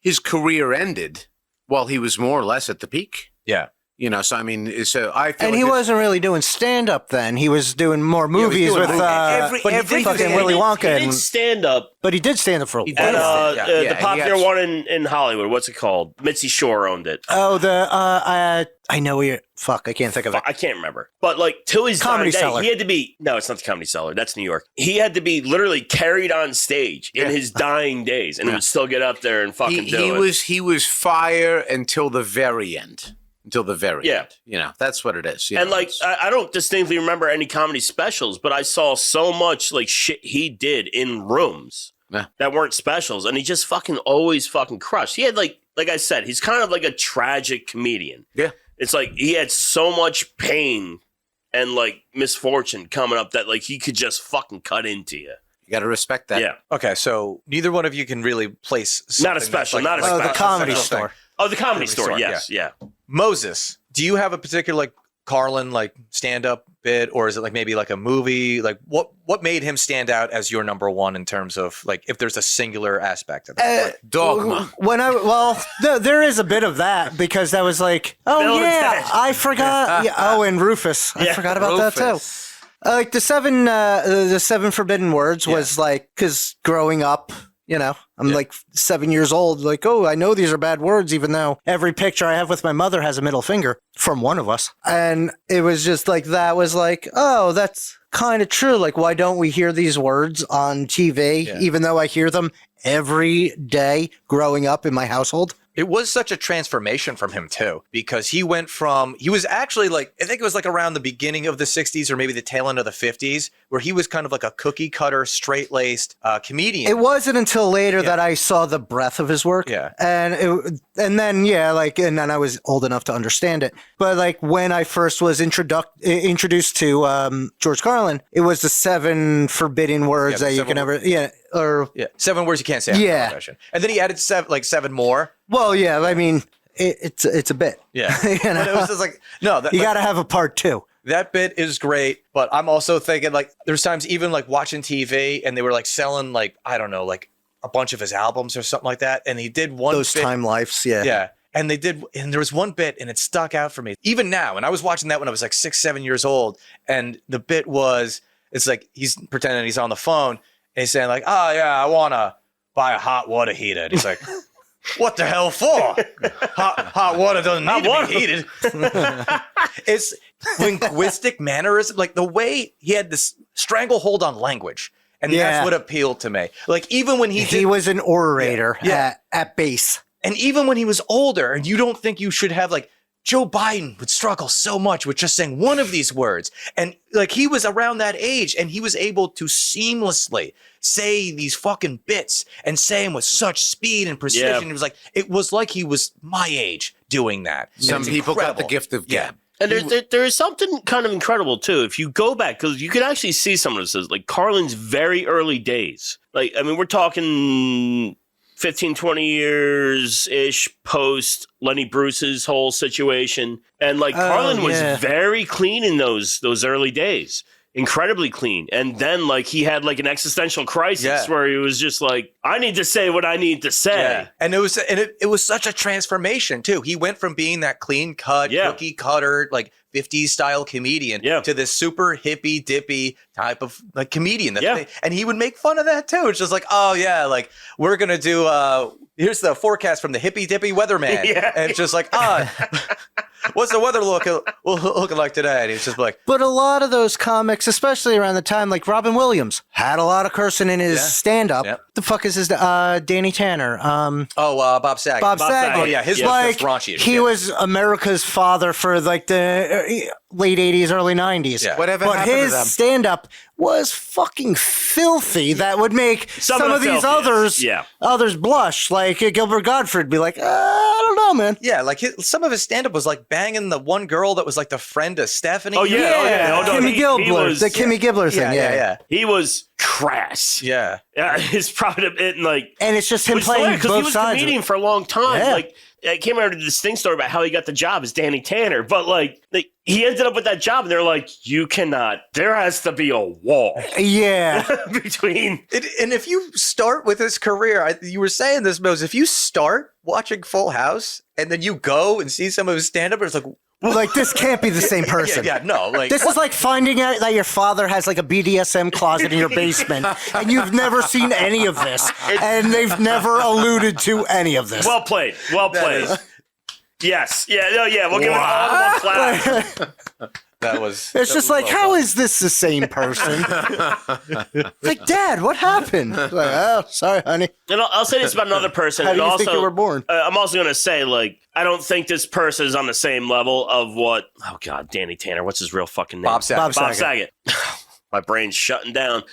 his career ended while he was more or less at the peak. Yeah. So I mean, I feel and he wasn't really doing stand up then. He was doing more movies with fucking Willy Wonka. He did stand up, but he did stand up for a while. The popular one in Hollywood. What's it called? Mitzi Shore owned it. Oh, I know where you're. Fuck, I can't think of it. I can't remember. But like till his Comedy dying Cellar. day, he had to be. No, it's not the Comedy Cellar. That's New York. He had to be literally carried on stage in his dying days, and would still get up there and fucking do it. He was fire until the very end. Until the very end. That's what it is. And like, I don't distinctly remember any comedy specials, but I saw so much like shit he did in rooms that weren't specials, and he just fucking always fucking crushed. He had like I said, he's kind of like a tragic comedian. Yeah. It's like he had so much pain and like misfortune coming up that like he could just fucking cut into you. You got to respect that. Yeah. Okay, so neither one of you can really place not a special, not a special. The Comedy Store. Oh, the Comedy Store. Yes, yeah. Moses, do you have a particular like Carlin like stand up bit, or is it like maybe like a movie? Like what made him stand out as your number one in terms of like if there's a singular aspect of it? Dogma. There is a bit of that because that was like, I forgot. And Rufus, I forgot about that too. Like the seven forbidden words was like because growing up. I'm like 7 years old. Like, I know these are bad words, even though every picture I have with my mother has a middle finger from one of us. And it was just like, that was like, that's kind of true. Like, why don't we hear these words on TV, even though I hear them every day growing up in my household? It was such a transformation from him too, because he was actually like, I think it was like around the beginning of the 60s or maybe the tail end of the 50s, where he was kind of like a cookie cutter, straight-laced comedian. It wasn't until later that I saw the breadth of his work. Yeah. And then I was old enough to understand it. But like when I first was introduced to George Carlin, it was the 7 forbidden words that you can never, 7 words you can't say on television. And then he added 7 more. Well, yeah, I mean, it's a bit. Yeah. You know? But it was just like, no. You got to have a part 2. That bit is great, but I'm also thinking like there's times even like watching TV and they were like selling like, I don't know, like a bunch of his albums or something like that. And he did one Those bit, time lives, yeah. Yeah. And there was one bit and it stuck out for me. Even now, and I was watching that when I was like 6, 7 years old. And the bit was, it's like he's pretending he's on the phone and he's saying like, oh yeah, I want to buy a hot water heater. And he's like, what the hell for? Hot water doesn't need to be heated. It's linguistic mannerism, like the way he had this stranglehold on language. And that's what appealed to me. Like even when he was an orator at base. And even when he was older, and you don't think you should have like Joe Biden would struggle so much with just saying one of these words. And like he was around that age and he was able to seamlessly say these fucking bits and say them with such speed and precision. Yeah. It was like he was my age doing that. Some people got the gift of gab. And there is something kind of incredible too. If you go back, because you can actually see some of this, like Carlin's very early days. Like, I mean, we're talking 15, 20 years-ish post Lenny Bruce's whole situation. And like Carlin was very clean in those early days. Incredibly clean. And then like he had like an existential crisis where he was just like, I need to say what I need to say. Yeah. And it was such a transformation too. He went from being that clean cut, cookie cutter, like 50s style comedian to this super hippy dippy type of like comedian. And he would make fun of that too. It's just like, oh yeah, like we're going to do, here's the forecast from the hippy dippy weatherman. And it's just like, what's the weather looking like today? And he's just like, but a lot of those comics, especially around the time, like Robin Williams, had a lot of cursing in his stand-up. Yep. The fuck is his Danny Tanner? Bob Saget. Bob Saget. Oh yeah, his was raunchy. He was America's father for like the late 80s, early 90s. Yeah. Whatever but happened his to them? stand-up was fucking filthy. That would make some of these others blush. Like Gilbert Gottfried be like, I don't know, man. Yeah, like some of his stand-up was like banging the one girl that was like the friend of Stephanie. Oh yeah. Kimmy Gibbler, the Kimmy Gibbler thing. Yeah. He was crass. Yeah. His probably and it's just him playing both sides. Because he was a comedian for a long time. Yeah. Like I can't remember the distinct story about how he got the job as Danny Tanner, but like he ended up with that job, and they're like, you cannot. There has to be a wall. Yeah. Between and if you start with his career, you were saying this, Mose. If you start watching Full House and then you go and see some of his stand-up, it's like this can't be this person. No. Like this is like finding out that your father has like a BDSM closet in your basement, and you've never seen any of this, and they've never alluded to any of this. Well played. Yes. Yeah. We'll give it all one clap. That was. It's just like, how is this the same person? Like, Dad, what happened? Like, oh, sorry, honey. And I'll say this about another person. How do you also, think you were born? I'm also going to say, like, I don't think this person is on the same level of what. Oh God, Danny Tanner. What's his real fucking name? Bob Saget. My brain's shutting down.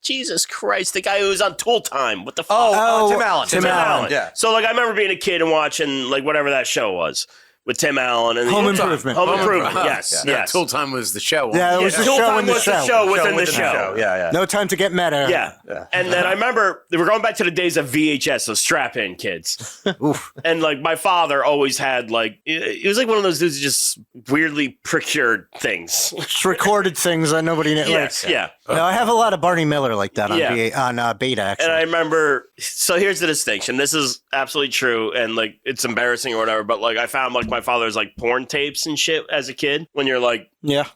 Jesus Christ, the guy who was on Tool Time. What the fuck? Tim Allen. Tim Allen. Yeah. So, like, I remember being a kid and watching, like, whatever that show was with Tim Allen. And Home Improvement. Home Improvement, yes. Tool Time was the show. Yeah, it was the Tool show Time in the was show. the show within the show. Yeah. No Time to Get Meta. Yeah. And then I remember they were going back to the days of VHS, so strap-in kids. Oof. And like my father always had like it was like one of those dudes who just weirdly procured things. Just recorded things that nobody knew. Yes, yeah. No, I have a lot of Barney Miller like that on Beta, actually. And I remember, so here's the distinction. This is absolutely true, and like it's embarrassing or whatever, but like I found like my father's like porn tapes and shit as a kid when you're like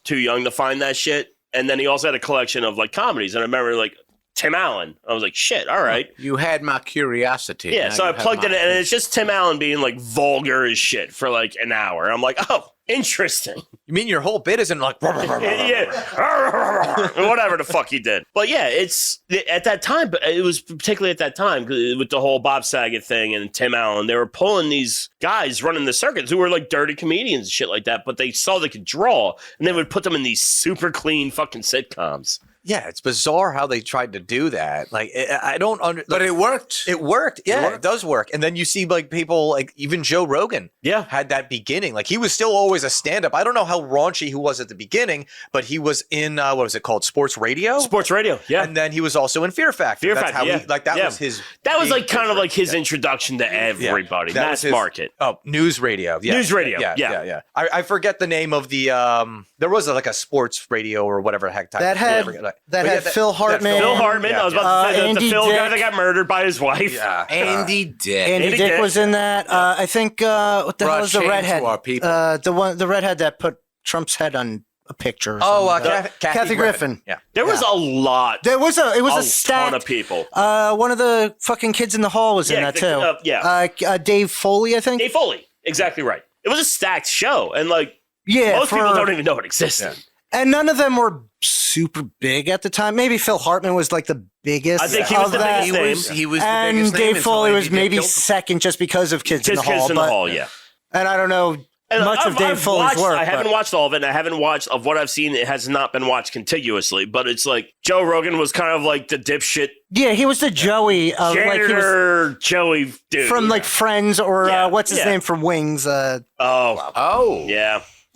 too young to find that shit. And then he also had a collection of like comedies, and I remember like Tim Allen. I was like, shit, all right. You had my curiosity. Yeah, so I plugged it in, and it's just Tim Allen being like vulgar as shit for like an hour. I'm like, oh, interesting. You mean your whole bit isn't like yeah, whatever the fuck he did. But yeah, it's at that time, but it was particularly at that time with the whole Bob Saget thing and Tim Allen. They were pulling these guys running the circuits who were like dirty comedians and shit like that, but they saw they could draw, and they would put them in these super clean fucking sitcoms. Yeah, it's bizarre how they tried to do that. Like, I don't But it worked. It worked. Yeah, it does work. And then you see like people like even Joe Rogan had that beginning. Like he was still always a stand-up. I don't know how raunchy he was at the beginning, but he was in what was it called? Sports radio? Sports radio, yeah. And then he was also in Fear Factor. Fear That's Factor, how that was his That was like kind of like his introduction to everybody. That Mass was market. Oh, news radio. Yeah. News radio. Yeah. I forget the name of the there was like a sports radio or whatever the heck type. That had Phil Hartman. Phil Hartman. I was about to say the Andy Phil guy Dick. that got murdered by his wife. Yeah. Andy Dick. Andy Dick was in that. I think what the hell is the Shame redhead? to our people. The redhead that put Trump's head on a picture. Or Kathy Griffin. Yeah. There was a lot. It was a ton stack of people. One of the fucking kids in the hall was in that too. Dave Foley, I think. Dave Foley. Exactly right. It was a stacked show, and like Yeah, most people don't even know it existed. And none of them were super big at the time. Maybe Phil Hartman was like the biggest. I think he was the biggest name. He was the and biggest name Dave until Foley Andy was Dick maybe killed him. second just because of Kids in the Hall. Kids in the Hall, yeah. And I don't know much of Dave Foley's work. I haven't watched all of it, and I haven't watched of what I've seen. It has not been watched contiguously, but it's like Joe Rogan was kind of like the dipshit. Yeah, he was the Joey. Janitor Joey dude. From like Friends or what's his name from Wings. Yeah.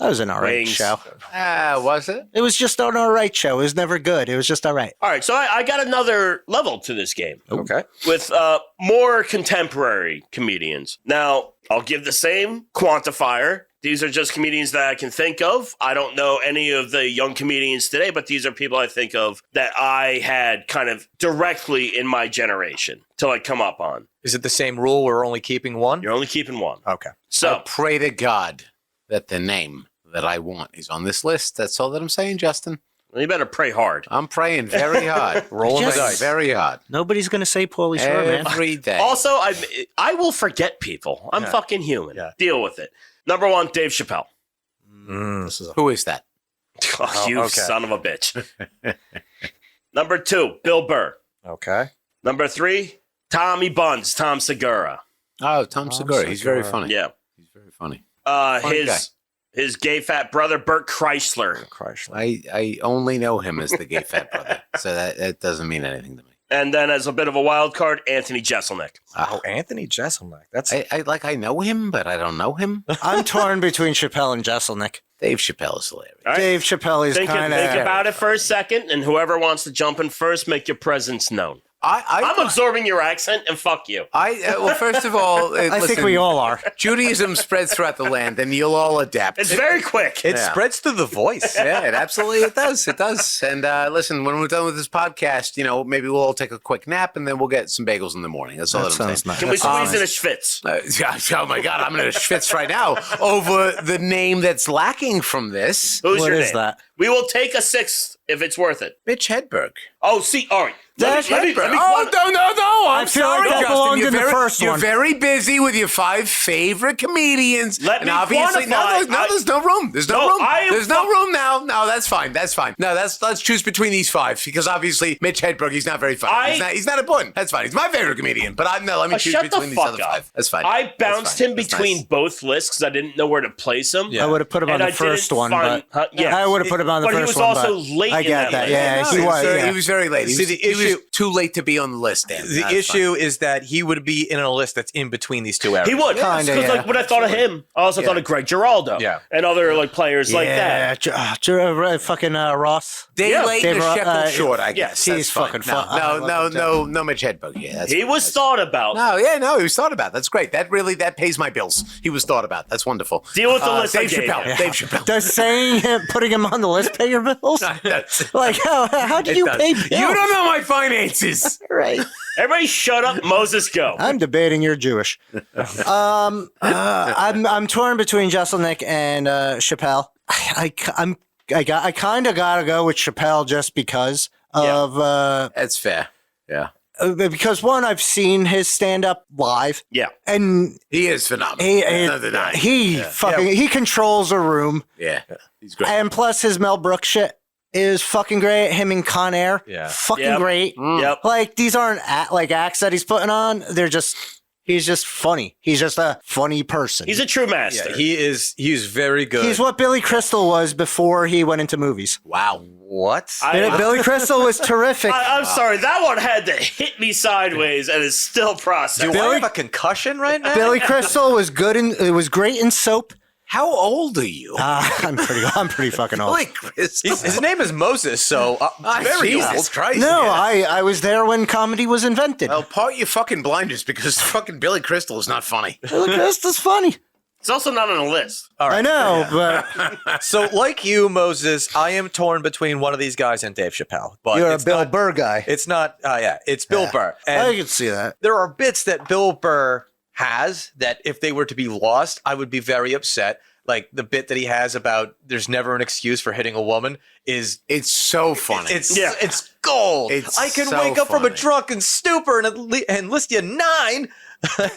That was an alright Wings. show. Was it? It was just an alright show. It was never good. It was just alright. All right, so I got another level to this game. Okay. With more contemporary comedians. Now, I'll give the same quantifier. These are just comedians that I can think of. I don't know any of the young comedians today, but these are people I think of that I had kind of directly in my generation to like come up on. Is it the same rule? We're only keeping one? You're only keeping one. Okay. So I pray to God that the name that I want is on this list. That's all that I'm saying, Justin. you better pray hard. I'm praying very hard. Rolling the dice. Very hard. Nobody's going to say Pauly Shore, man. Every day. Also, I will forget people. I'm fucking human. Yeah. Deal with it. Number one, Dave Chappelle. Who is that? Oh, you son of a bitch. Number two, Bill Burr. Okay. Number three, Tommy Buns, Tom Segura. Oh, Tom Segura. He's very funny. Yeah. He's very funny. His gay fat brother, Bert Kreisler. I only know him as the gay fat brother, so that doesn't mean anything to me. And then as a bit of a wild card, Anthony Jeselnik. Oh, Anthony Jeselnik. That's I know him, but I don't know him. I'm torn between Chappelle and Jeselnik. Dave Chappelle is hilarious. All right. Dave Chappelle is Think kind of... about it for a second, and whoever wants to jump in first, make your presence known. I'm absorbing your accent, and fuck you. Well, first of all, I think we all are. Judaism spreads throughout the land, and you'll all adapt. It's very quick. It spreads through the voice. Yeah, it absolutely it does. It does. And listen, when we're done with this podcast, maybe we'll all take a quick nap, and then we'll get some bagels in the morning. That's all that I'm saying. Nice. Can we squeeze in a schwitz? Oh my God, I'm going to schwitz right now over the name that's lacking from this. Who's What your is name? that? We will take a sixth if it's worth it. Mitch Hedberg. Oh, see, all right. Let me No, I'm feel like sorry, that Justin. belonged in the first You're one. very busy with your 5 favorite comedians. Let me obviously, quantify. there's no room. There's no No, room. I am There's no room now. No, that's fine. That's fine. No, let's choose between these 5 because obviously Mitch Hedberg, he's not very funny. He's not important. That's fine. He's my favorite comedian, but let me choose shut the between these fuck other up. 5. That's fine. I bounced him That's between nice. both lists because I didn't know where to place him. Yeah. I would have put him on And the I first didn't one, find- but yes. I would have put him on the But he first was one. also but late I in get that that. list. Yeah, No, he was. He Yeah. was very late. See, He was too late to be on the list, Dan. The issue is that he would be in a list that's in between these two areas. He would. Kinda, Because yeah. like when I thought of him, I also thought of Greg Giraldo. Yeah. And other like players like that. Fucking Ross. Day Yeah. late and a Dave, shekel short, I guess. he's That's fine. fucking fun. No Mitch Hedberg. Yeah, that's He fine. was thought about. No, he was thought about. That's great. That pays my bills. He was thought about. That's wonderful. Deal with the list I Dave gave Chappelle. you. Dave Chappelle. Does putting him on the list pay your bills? Like how did you pay bills? You don't know my finances. Right. Everybody shut up. Moses, go. I'm debating you're Jewish. I'm torn between Jeselnik and Chappelle. I kind of gotta go with Chappelle just because of That's fair. Yeah. because one, I've seen his stand up live. Yeah. And He is phenomenal. he controls a room. Yeah. He's great. And plus his Mel Brooks shit is fucking great. Him and Con Air. Yeah. Fucking Yep. great. Yep. Like these aren't acts that he's putting on. They're just He's just funny. He's just a funny person. He's a true master. Yeah, he's very good. He's what Billy Crystal was before he went into movies. Wow. What? Billy Crystal was terrific. I'm sorry, that one had to hit me sideways and is still processing. Do I have a concussion right now? Billy Crystal was good it was great in soap. How old are you? I'm pretty fucking old. Billy Crystal. His name is Moses, so very Jesus old. Christ. No, I was there when comedy was invented. Well, part your fucking blinders because fucking Billy Crystal is not funny. Billy Crystal's funny. It's also not on the list. All right. I know, but So, like you, Moses, I am torn between one of these guys and Dave Chappelle. But you're a it's Bill not- Burr guy. It's not. It's Bill Burr. I And can see that. there are bits that Bill Burr has that, if they were to be lost, I would be very upset. Like the bit that he has about "there's never an excuse for hitting a woman" is It's so funny. it's gold. It's I can so wake up from a funny. drunken stupor and list you 9.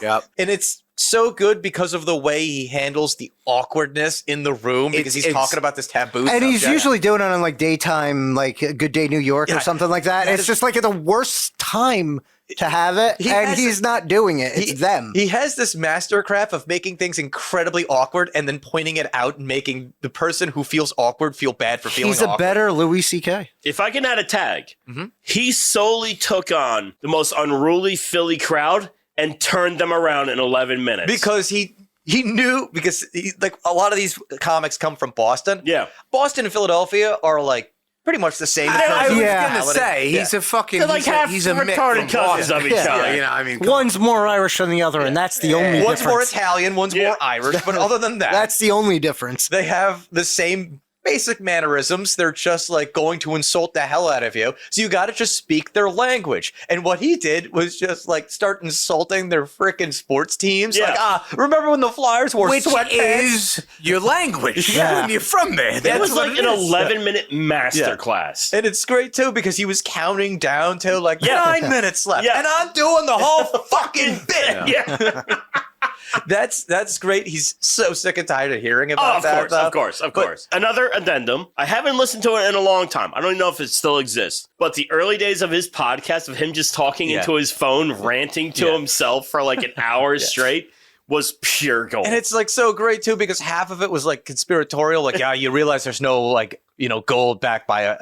Yep. And it's so good because of the way he handles the awkwardness in the room because he's It's- talking about this taboo And stuff. he's Yeah. usually doing it on like daytime, like Good Day New York Yeah. or something like that. It's just like at the worst time to have it, and he's not doing it. It's them. He has this mastercraft of making things incredibly awkward and then pointing it out and making the person who feels awkward feel bad for feeling He's a awkward. better Louis C.K. If I can add a tag, Mm-hmm. he solely took on the most unruly Philly crowd and turned them around in 11 minutes. Because he knew, because like a lot of these comics come from Boston. Yeah. Boston and Philadelphia are like pretty much the same. in terms I of was Yeah. gonna personality. say Yeah. he's a fucking. They're like he's a half Mick retarded from cousins Boston. of each other. You know, I mean, One's more Irish than the other, and that's the only One's more difference. Italian, one's more Irish, but other than that, That's the only difference. they have the same basic mannerisms. They're just like going to insult the hell out of you. So you got to just speak their language. And what he did was just like start insulting their freaking sports teams. Yeah. Like, remember when the Flyers wore which sweatpants? is your language. Yeah. When you're from there. It That's was what like it an is. 11-minute masterclass. And it's great too because he was counting down to like Yeah. 9 minutes left. Yeah. And I'm doing the whole fucking bit. Yeah. That's great. He's so sick and tired of hearing about Oh, of that. course, stuff. of course, of But- course. Another addendum. I haven't listened to it in a long time. I don't even know if it still exists. But the early days of his podcast, of him just talking Yeah. into his phone, ranting to Yeah. himself for like an hour straight, was pure gold. And it's like so great too because half of it was like conspiratorial. Like, yeah, you realize there's no like gold backed by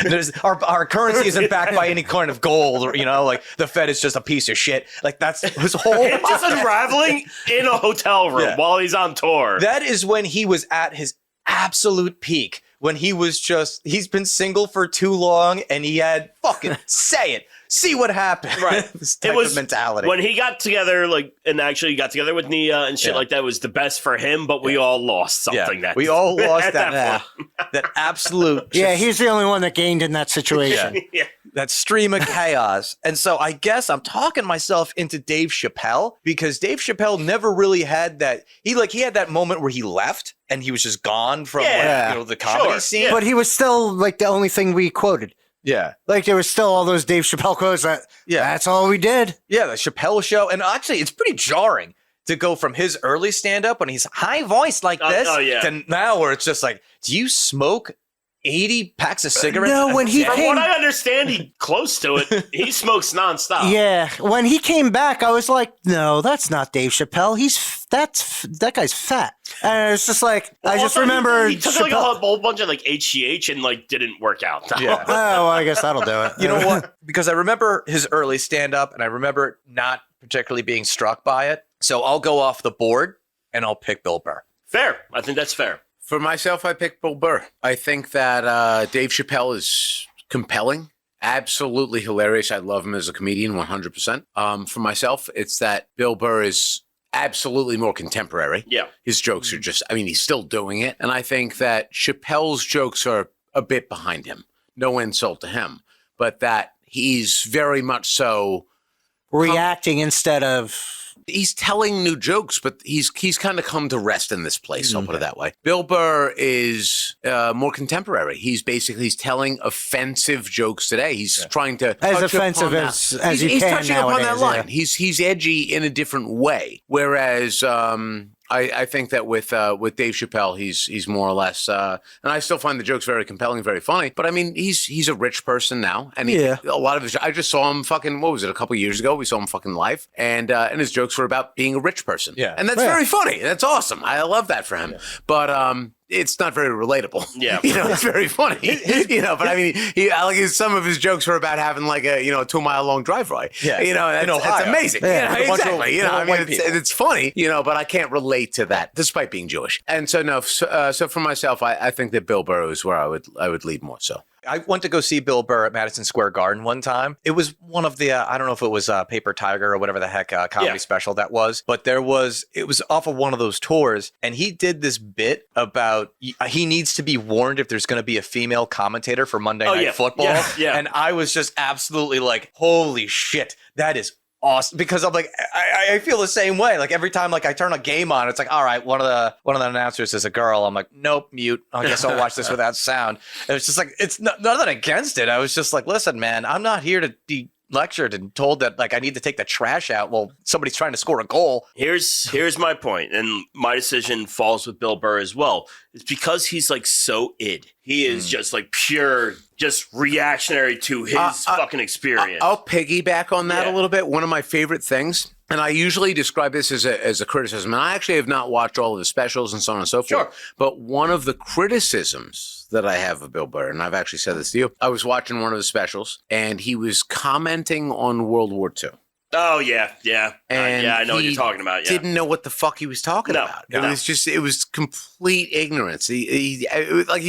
there's our currency isn't backed by any kind of gold, or like the Fed is just a piece of shit. Like that's his whole. Him just unraveling in a hotel room Yeah. while he's on tour. That is when he was at his absolute peak. When he was he's been single for too long and he had fucking say it. See what happened. Right. This type It was of mentality. when he got together, and actually got together with Nia and shit Yeah. like that was the best for him, but we all lost something that we all lost at that point. that absolute Yeah, he's the only one that gained in that situation. Yeah. that stream of chaos. And so I guess I'm talking myself into Dave Chappelle because Dave Chappelle never really had that. He had that moment where he left and he was just gone from Yeah. the comedy Sure. scene. Yeah. But he was still like the only thing we quoted. Yeah. Like there was still all those Dave Chappelle quotes that that's all we did. Yeah, the Chappelle show. And actually, it's pretty jarring to go from his early stand-up when he's high voiced like this to now where it's just like, do you smoke 80 packs of cigarettes? No, when he From came, what I understand, he close to it. He smokes nonstop. yeah, when he came back, I was like, no, that's not Dave Chappelle. That guy's fat. And it's just like I just Also, remember he took like a whole bunch of like HGH and like didn't work out. Yeah. Oh, well, I guess that'll do it. You know what? Because I remember his early stand-up and I remember not particularly being struck by it. So I'll go off the board and I'll pick Bill Burr. Fair. I think that's fair. For myself, I picked Bill Burr. I think that Dave Chappelle is compelling, absolutely hilarious. I love him as a comedian, 100%. For myself, it's that Bill Burr is absolutely more contemporary. Yeah. His jokes are just, he's still doing it. And I think that Chappelle's jokes are a bit behind him. No insult to him, but that he's very much so Reacting instead of he's telling new jokes, but he's kind of come to rest in this place. I'll put it that way. Bill Burr is more contemporary. He's telling offensive jokes today. He's trying to as touch offensive upon as that. you He's can touching upon that nowadays, line. yeah. He's edgy in a different way. Whereas I think that with Dave Chappelle, he's more or less, and I still find the jokes very compelling, very funny. But I mean, he's a rich person now, and a lot of his. I just saw him fucking. What was it? A couple of years ago, we saw him fucking live, and his jokes were about being a rich person. Yeah, and that's very funny. That's awesome. I love that for him. Yeah. But it's not very relatable. Yeah, it's very funny. But I mean, some of his jokes were about having like a 2-mile long driveway. Yeah, that's amazing. Yeah, exactly. It's funny. But I can't relate to that, despite being Jewish. And so no, so for myself, I think that Bill Burr is where I would lead more so. I went to go see Bill Burr at Madison Square Garden one time. It was one of the, I don't know if it was Paper Tiger or whatever the heck comedy special that was, but it was off of one of those tours. And he did this bit about he needs to be warned if there's going to be a female commentator for Monday Night Football. Yeah. And I was just absolutely like, holy shit, that is awesome, because I'm like, I feel the same way. Like every time like I turn a game on, it's like, all right, one of the announcers is a girl. I'm like, nope, mute. I guess I'll watch this without sound. And it's just like, it's nothing against it. I was just like, listen, man, I'm not here to be lectured and told that like I need to take the trash out while somebody's trying to score a goal. Here's my point, and my decision falls with Bill Burr as well. It's because he's like so id. He is just like pure, just reactionary to his fucking experience. I'll piggyback on that a little bit. One of my favorite things, and I usually describe this as a criticism, and I actually have not watched all of the specials and so on and so forth. Sure. But one of the criticisms that I have of Bill Burr, and I've actually said this to you, I was watching one of the specials, and he was commenting on World War II. Oh, yeah. And I know what you're talking about. Yeah. Didn't know what the fuck he was talking about. It was complete ignorance. He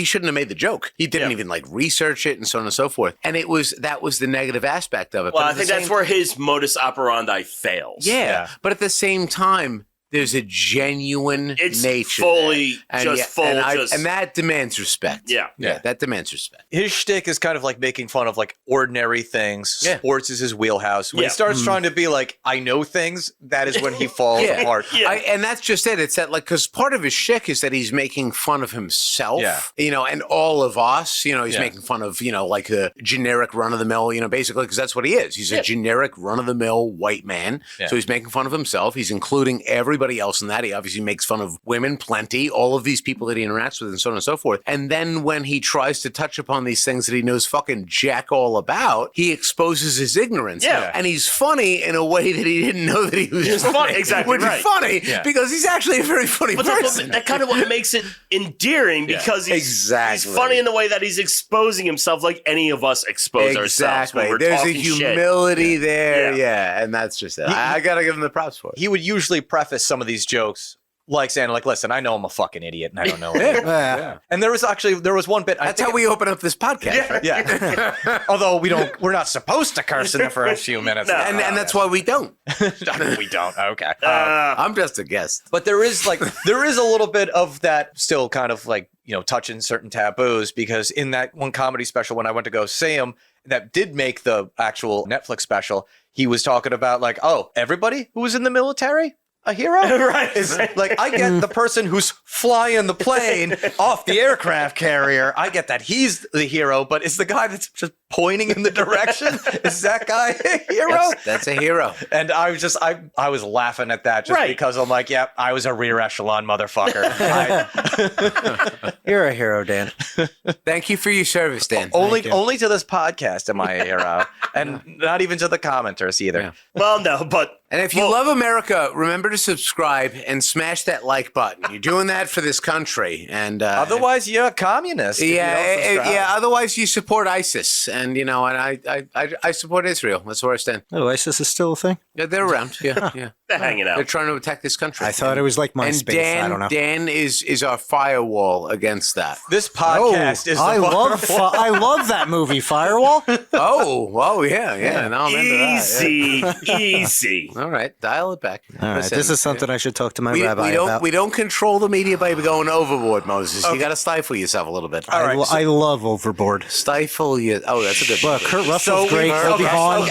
shouldn't have made the joke. He didn't even like research it and so on and so forth. And that was the negative aspect of it. Well, I think that's where his modus operandi fails. Yeah. But at the same time, there's a genuine nature. Fully there. And that demands respect. Yeah, that demands respect. His shtick is kind of like making fun of like ordinary things. Yeah. Sports is his wheelhouse. When he starts trying to be like, I know things, that is when he falls apart. Yeah. And that's just it. It's that like, because part of his shtick is that he's making fun of himself, and all of us, he's making fun of, like a generic run-of-the-mill, basically, because that's what he is. He's a generic run-of-the-mill white man. Yeah. So he's making fun of himself. He's including everybody else in that. He obviously makes fun of women plenty, all of these people that he interacts with and so on and so forth. And then when he tries to touch upon these things that he knows fucking jack all about, he exposes his ignorance. Yeah. And he's funny in a way that he didn't know that he was funny. Exactly. Which is funny because he's actually a very funny person. That kind of what makes it endearing because he's funny in the way that he's exposing himself like any of us expose ourselves when we're There's talking a humility shit. there. And that's just it. I gotta give him the props for it. He would usually preface some of these jokes like saying, like, listen, I know I'm a fucking idiot and I don't know it. And there was one bit. That's how we open up this podcast, right? Yeah. Although we're not supposed to curse in the first few minutes. No. And that's why we don't. We don't. Okay. I'm just a guest. But there is a little bit of that still kind of like, touching certain taboos, because in that one comedy special, when I went to go see him, that did make the actual Netflix special, he was talking about like, oh, everybody who was in the military, a hero? Right. Is like, I get the person who's flying the plane off the aircraft carrier. I get that he's the hero, but is the guy that's just pointing in the direction, is that guy a hero? That's a hero. And I was just, I was laughing at that just because I'm like, yeah, I was a rear echelon motherfucker. You're a hero, Dan. Thank you for your service, Dan. Only to this podcast am I a hero. And not even to the commenters either. Yeah. Well, no, but... And if you love America, remember to subscribe and smash that like button. You're doing that for this country. And otherwise, you're a communist. Otherwise, you support ISIS. And, and I support Israel. That's where I stand. Oh, ISIS is still a thing? Yeah, they're around. Yeah. They're hanging out. They're trying to attack this country. I thought it was like MySpace. And I don't know. Dan is our firewall against that. This podcast is I love that movie, Firewall. Yeah. Now I'm into that. Easy. All right, dial it back. All right, this is something I should talk to my rabbi about. We don't control the media by going overboard, Moses. Okay. You got to stifle yourself a little bit. I love overboard. Stifle you. Oh, That's a good Well, movie. Kurt Russell's great. Goldie Hawn,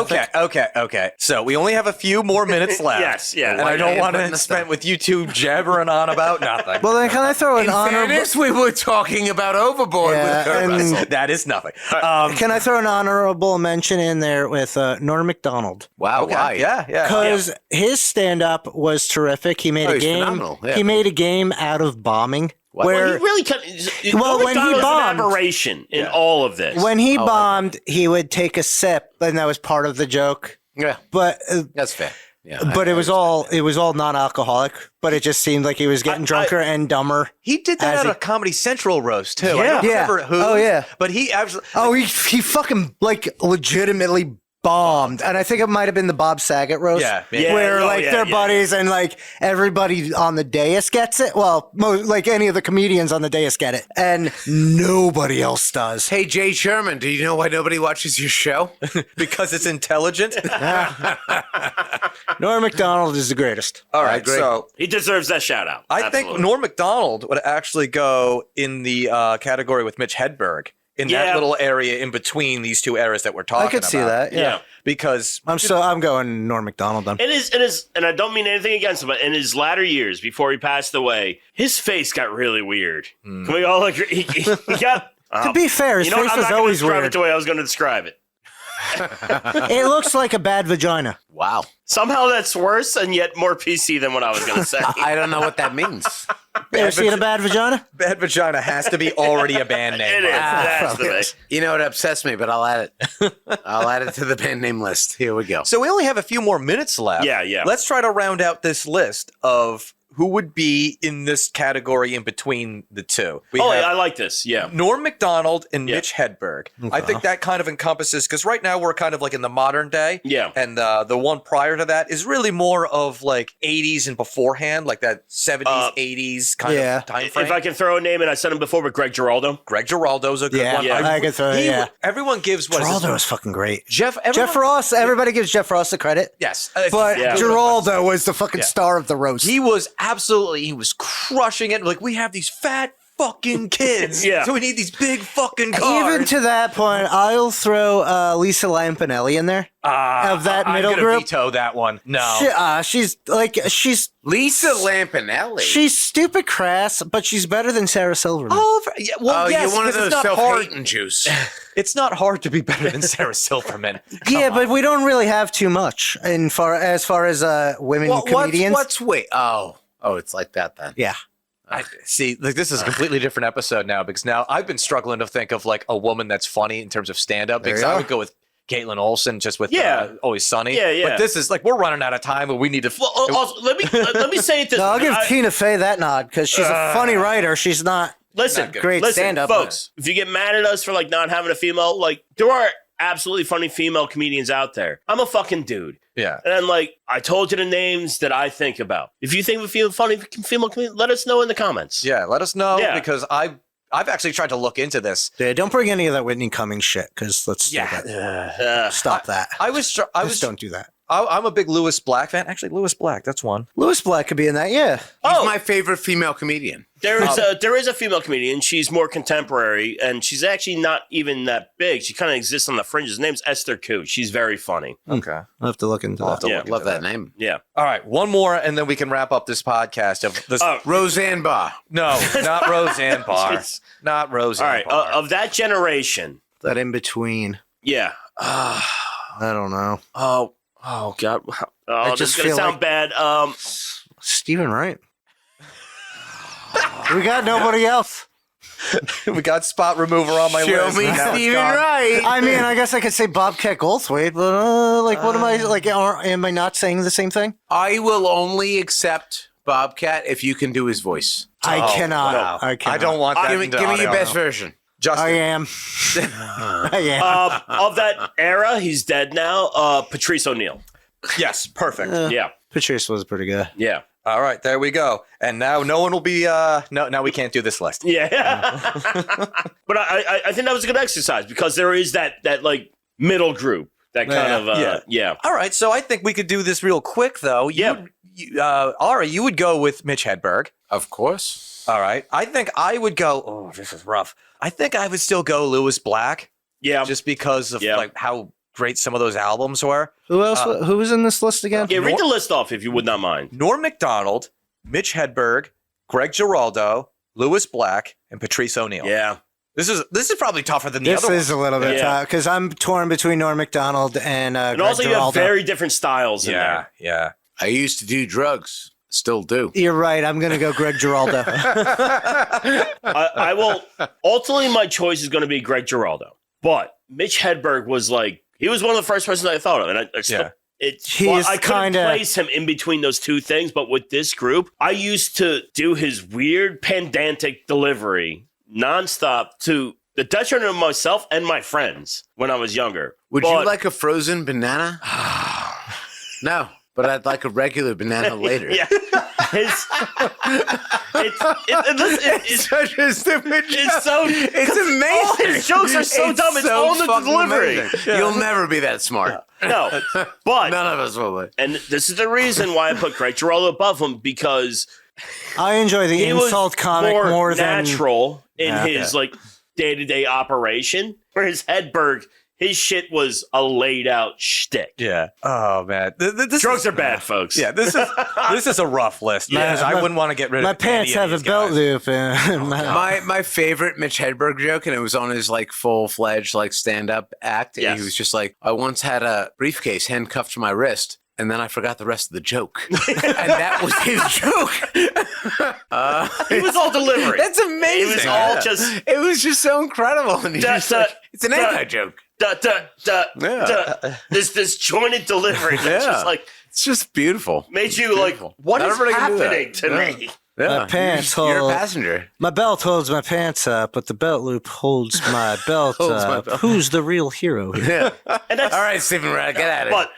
terrific. Okay. So we only have a few more minutes left. Yes, yeah. And I don't want putting to this spend down. with you two jabbering on about nothing. Well, then can I throw an In honorable? fairness, we were talking about Overboard Yeah, with Kurt and- Russell. That is nothing. Can I throw an honorable mention in there with Norm Macdonald? Wow, Okay, why? yeah. Because his stand-up was terrific. He made Oh, a he's game. phenomenal, yeah. He made a game out of bombing. What? Where Well, he really cut. Well, Norm when he Macdonald is bombed- an aberration in all of this. when he bombed, he would take a sip, and that was part of the joke. Yeah, But that's fair. Yeah, but it was all non-alcoholic. But it just seemed like he was getting drunker and dumber. He did that As at he- a Comedy Central roast, too. I Yeah. don't remember who. Oh, yeah. But he actually... Oh, he fucking like legitimately bombed, and I think it might have been the Bob Saget roast. Yeah. Where Oh, like yeah, they're yeah. buddies and like everybody on the dais gets it. Well, like any of the comedians on the dais get it, and nobody else does. Hey, Jay Sherman, do you know why nobody watches your show? because it's intelligent. Norm Macdonald is the greatest. All right, agree. so he deserves that shout out. I think Norm Macdonald would actually go in the category with Mitch Hedberg in that Yeah. little area in between these two eras that we're talking I could about. see that. Yeah. Yeah. Because I'm going Norm Macdonald then. In his, and I don't mean anything against him, but in his latter years before he passed away, his face got really weird. Can we all agree? He got. To be fair, his you know, face I'm was not gonna always describe weird. it the way I was going to describe it. It looks like a bad vagina. Wow. Somehow that's worse and yet more PC than what I was going to say. I don't know what that means. You ever seen a bad vagina? Bad Vagina has to be already a band name. It is. right? That's the thing. You know, it upsets me, but I'll add it. I'll add it to the band name list. Here we go. So we only have a few more minutes left. Yeah. Let's try to round out this list of who would be in this category in between the two. We Oh, have yeah, I like this. Yeah. Norm Macdonald and Yeah. Mitch Hedberg. I think that kind of encompasses, because right now we're kind of like in the modern day. Yeah. And the one prior to that is really more of like 80s and beforehand, like that 70s, 80s kind of time frame. If I can throw a name, and I said him before, but Greg Giraldo. Greg Giraldo's a good Yeah, one. yeah. I could throw it, yeah. Everyone gives what is his Geraldo name? was fucking great. Jeff Ross, everybody gives Jeff Ross the credit. Yes. But Yeah. Geraldo was the fucking star of the roast. He was crushing it. Like, we have these fat fucking kids. Yeah. So we need these big fucking cars. Even to that point, I'll throw Lisa Lampanelli in there. Of that middle I'm gonna group. veto that one. No. She's Lisa Lampanelli. she's stupid crass, but she's better than Sarah Silverman. Oh, yeah, well, Oh, yes, you're one of 'cause those it's not hard. self-hating Jews. It's not hard to be better than Sarah Silverman. yeah, but we don't really have too much as far as women comedians. Wait? Oh, it's like that then. Yeah. I see. Like, this is a completely different episode now, because now I've been struggling to think of like a woman that's funny in terms of stand-up. Because you I are. would go with Caitlin Olsen, just with Always Sunny. Yeah. But this is like, we're running out of time, and we need to. Well, also, let me say it this No, I'll way. give Tina Fey that nod because she's a funny writer. She's not. Listen, Great listen, stand-up. folks. If you get mad at us for like not having a female, like there are absolutely funny female comedians out there. I'm a fucking dude, Yeah. and like I told you the names that I think about. If you think of a funny female comedian, let us know in the comments. Yeah. Let us know, Yeah. because I've actually tried to look into this. Yeah, don't bring any of that Whitney Cummings shit because let's stop that. I was Just don't do that. I'm a big Lewis Black fan. Actually, Lewis Black, that's one. Lewis Black could be in that. Yeah. He's my favorite female comedian. There is a female comedian. She's more contemporary, and she's actually not even that big. She kind of exists on the fringes. Her name's Esther Koo. She's very funny. Okay. I'll have to look into I'll have that. to Yeah. look into Love that name. Yeah. All right, one more, and then we can wrap up this podcast of this. Roseanne Barr. No, not Roseanne Barr. It's- Not Roseanne All right. Barr. Of that generation. That in between. Yeah. I don't know. Oh God. Oh, this is just gonna feel sound like- bad. Stephen Wright. We got nobody else. We got spot remover on my Show list. me Now it's Stephen gone. Wright. I mean, I guess I could say Bobcat Goldthwait, but what am I like? Am I not saying the same thing? I will only accept Bobcat if you can do his voice. I cannot. Wow. I cannot. I don't want that. Give me into your audio. best version. Justin. I am. I am. Of that era, he's dead now. Patrice O'Neill. Yes, perfect. Yeah. Patrice was pretty good. Yeah. All right, there we go. And now no one will be. No, now we can't do this list. Yeah. But I think that was a good exercise because there is that like middle group that kind of yeah. All right, so I think we could do this real quick, though. Yeah. Ari, you would go with Mitch Hedberg. Of course. All right. I think I would go. Oh, this is rough. I think I would still go Lewis Black. Yeah. Just because of like how great some of those albums were. Who else? Who was in this list again? Yeah, read the list off if you would not mind. Norm Macdonald, Mitch Hedberg, Greg Giraldo, Lewis Black, and Patrice O'Neill. Yeah. This is probably tougher than the other This is one. a little bit tough because I'm torn between Norm Macdonald and And Greg also, you Giraldo. have very different styles in there. Yeah. I used to do drugs. Still do. You're right. I'm going to go Greg Giraldo. I will. Ultimately, my choice is going to be Greg Giraldo. But Mitch Hedberg was like, he was one of the first persons I thought of. And I couldn't place him in between those two things. But with this group, I used to do his weird pedantic delivery nonstop to the detriment of myself and my friends when I was younger. Would you like a frozen banana? No, but I'd like a regular banana later. Yeah. It's such a stupid joke. It's amazing. All his jokes are so dumb. It's all the delivery. You'll never be that smart. No, but none of us will be. And this is the reason why I put Greg Giraldo above him, because I enjoy the insult comic more than natural in his like day-to-day operation. Whereas Hedberg, his shit was a laid out shtick. Yeah. Oh man, Drugs are bad, folks. Yeah, this is a rough list. Yeah, I wouldn't want to get rid of my pants have a belt loop. My favorite Mitch Hedberg joke, and it was on his like full-fledged like stand-up act. And he was just like, I once had a briefcase handcuffed to my wrist, and then I forgot the rest of the joke. And that was his joke. It was all delivery. That's amazing. It was all just. It was just so incredible. And just like, it's an anti-joke. This jointed delivery. That's just like, it's just beautiful. Made you like, what is happening to me? Yeah. My pants You're hold. a passenger. My belt holds my pants up, but the belt loop holds my belt up. Who's the real hero here? Yeah. And that's, all right, Stephen Rat, get at it. But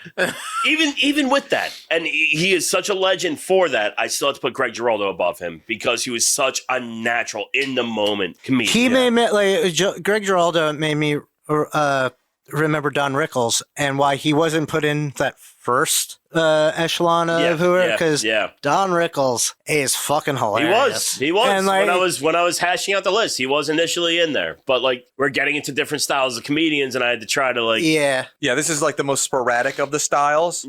even with that, and he is such a legend for that, I still have to put Greg Giraldo above him because he was such a natural, in the moment comedian. He made me like Greg Giraldo made me remember Don Rickles and why he wasn't put in that first echelon of whoever, because Don Rickles is fucking hilarious. He was. And like, when I was hashing out the list, he was initially in there, but like we're getting into different styles of comedians, and I had to try to like this is like the most sporadic of the styles.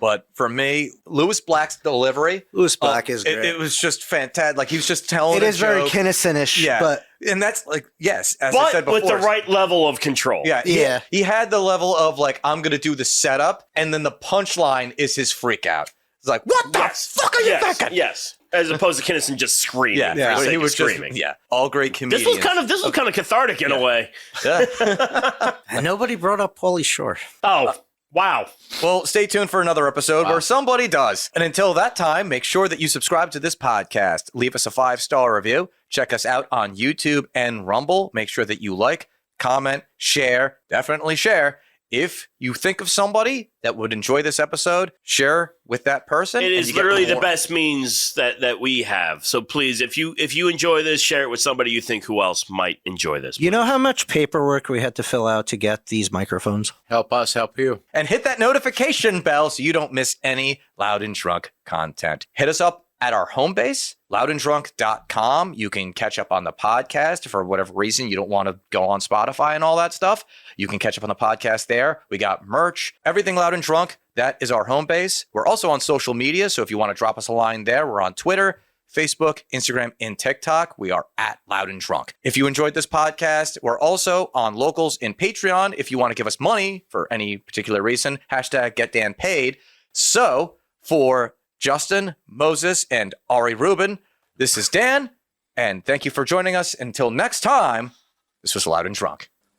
But for me, Lewis Black's delivery, Lewis Black is great. It was just fantastic. Like he was just telling it is joke. very Kinnison-ish, but and that's like as but I said before, with the right level of control. He had the level of like, I'm gonna do the setup, and then the punchline is his freak out. It's like, what the fuck are you thinking? Yes, as opposed to Kinnison just screaming. He was screaming. All great comedians. This was kind of cathartic in a way. And nobody brought up Pauly Shore. Oh. Wow. Well, stay tuned for another episode where somebody does. And until that time, make sure that you subscribe to this podcast. Leave us a 5-star review. Check us out on YouTube and Rumble. Make sure that you like, comment, share, definitely share. If you think of somebody that would enjoy this episode, share with that person. It is literally the best means that we have. So please, if you enjoy this, share it with somebody you think who else might enjoy this. You know how much paperwork we had to fill out to get these microphones? Help us, help you. And hit that notification bell so you don't miss any Loud and Drunk content. Hit us up at our home base, loudanddrunk.com. You can catch up on the podcast for whatever reason you don't want to go on Spotify and all that stuff. You can catch up on the podcast there. We got merch, everything Loud and Drunk. That is our home base. We're also on social media, so if you want to drop us a line there, we're on Twitter, Facebook, Instagram, and TikTok. We are at Loud and Drunk. If you enjoyed this podcast, we're also on Locals and Patreon. If you want to give us money for any particular reason, #GetDanPaid. So for Justin, Moses, and Ari Rubin, this is Dan, and thank you for joining us. Until next time, this was Loud and Drunk.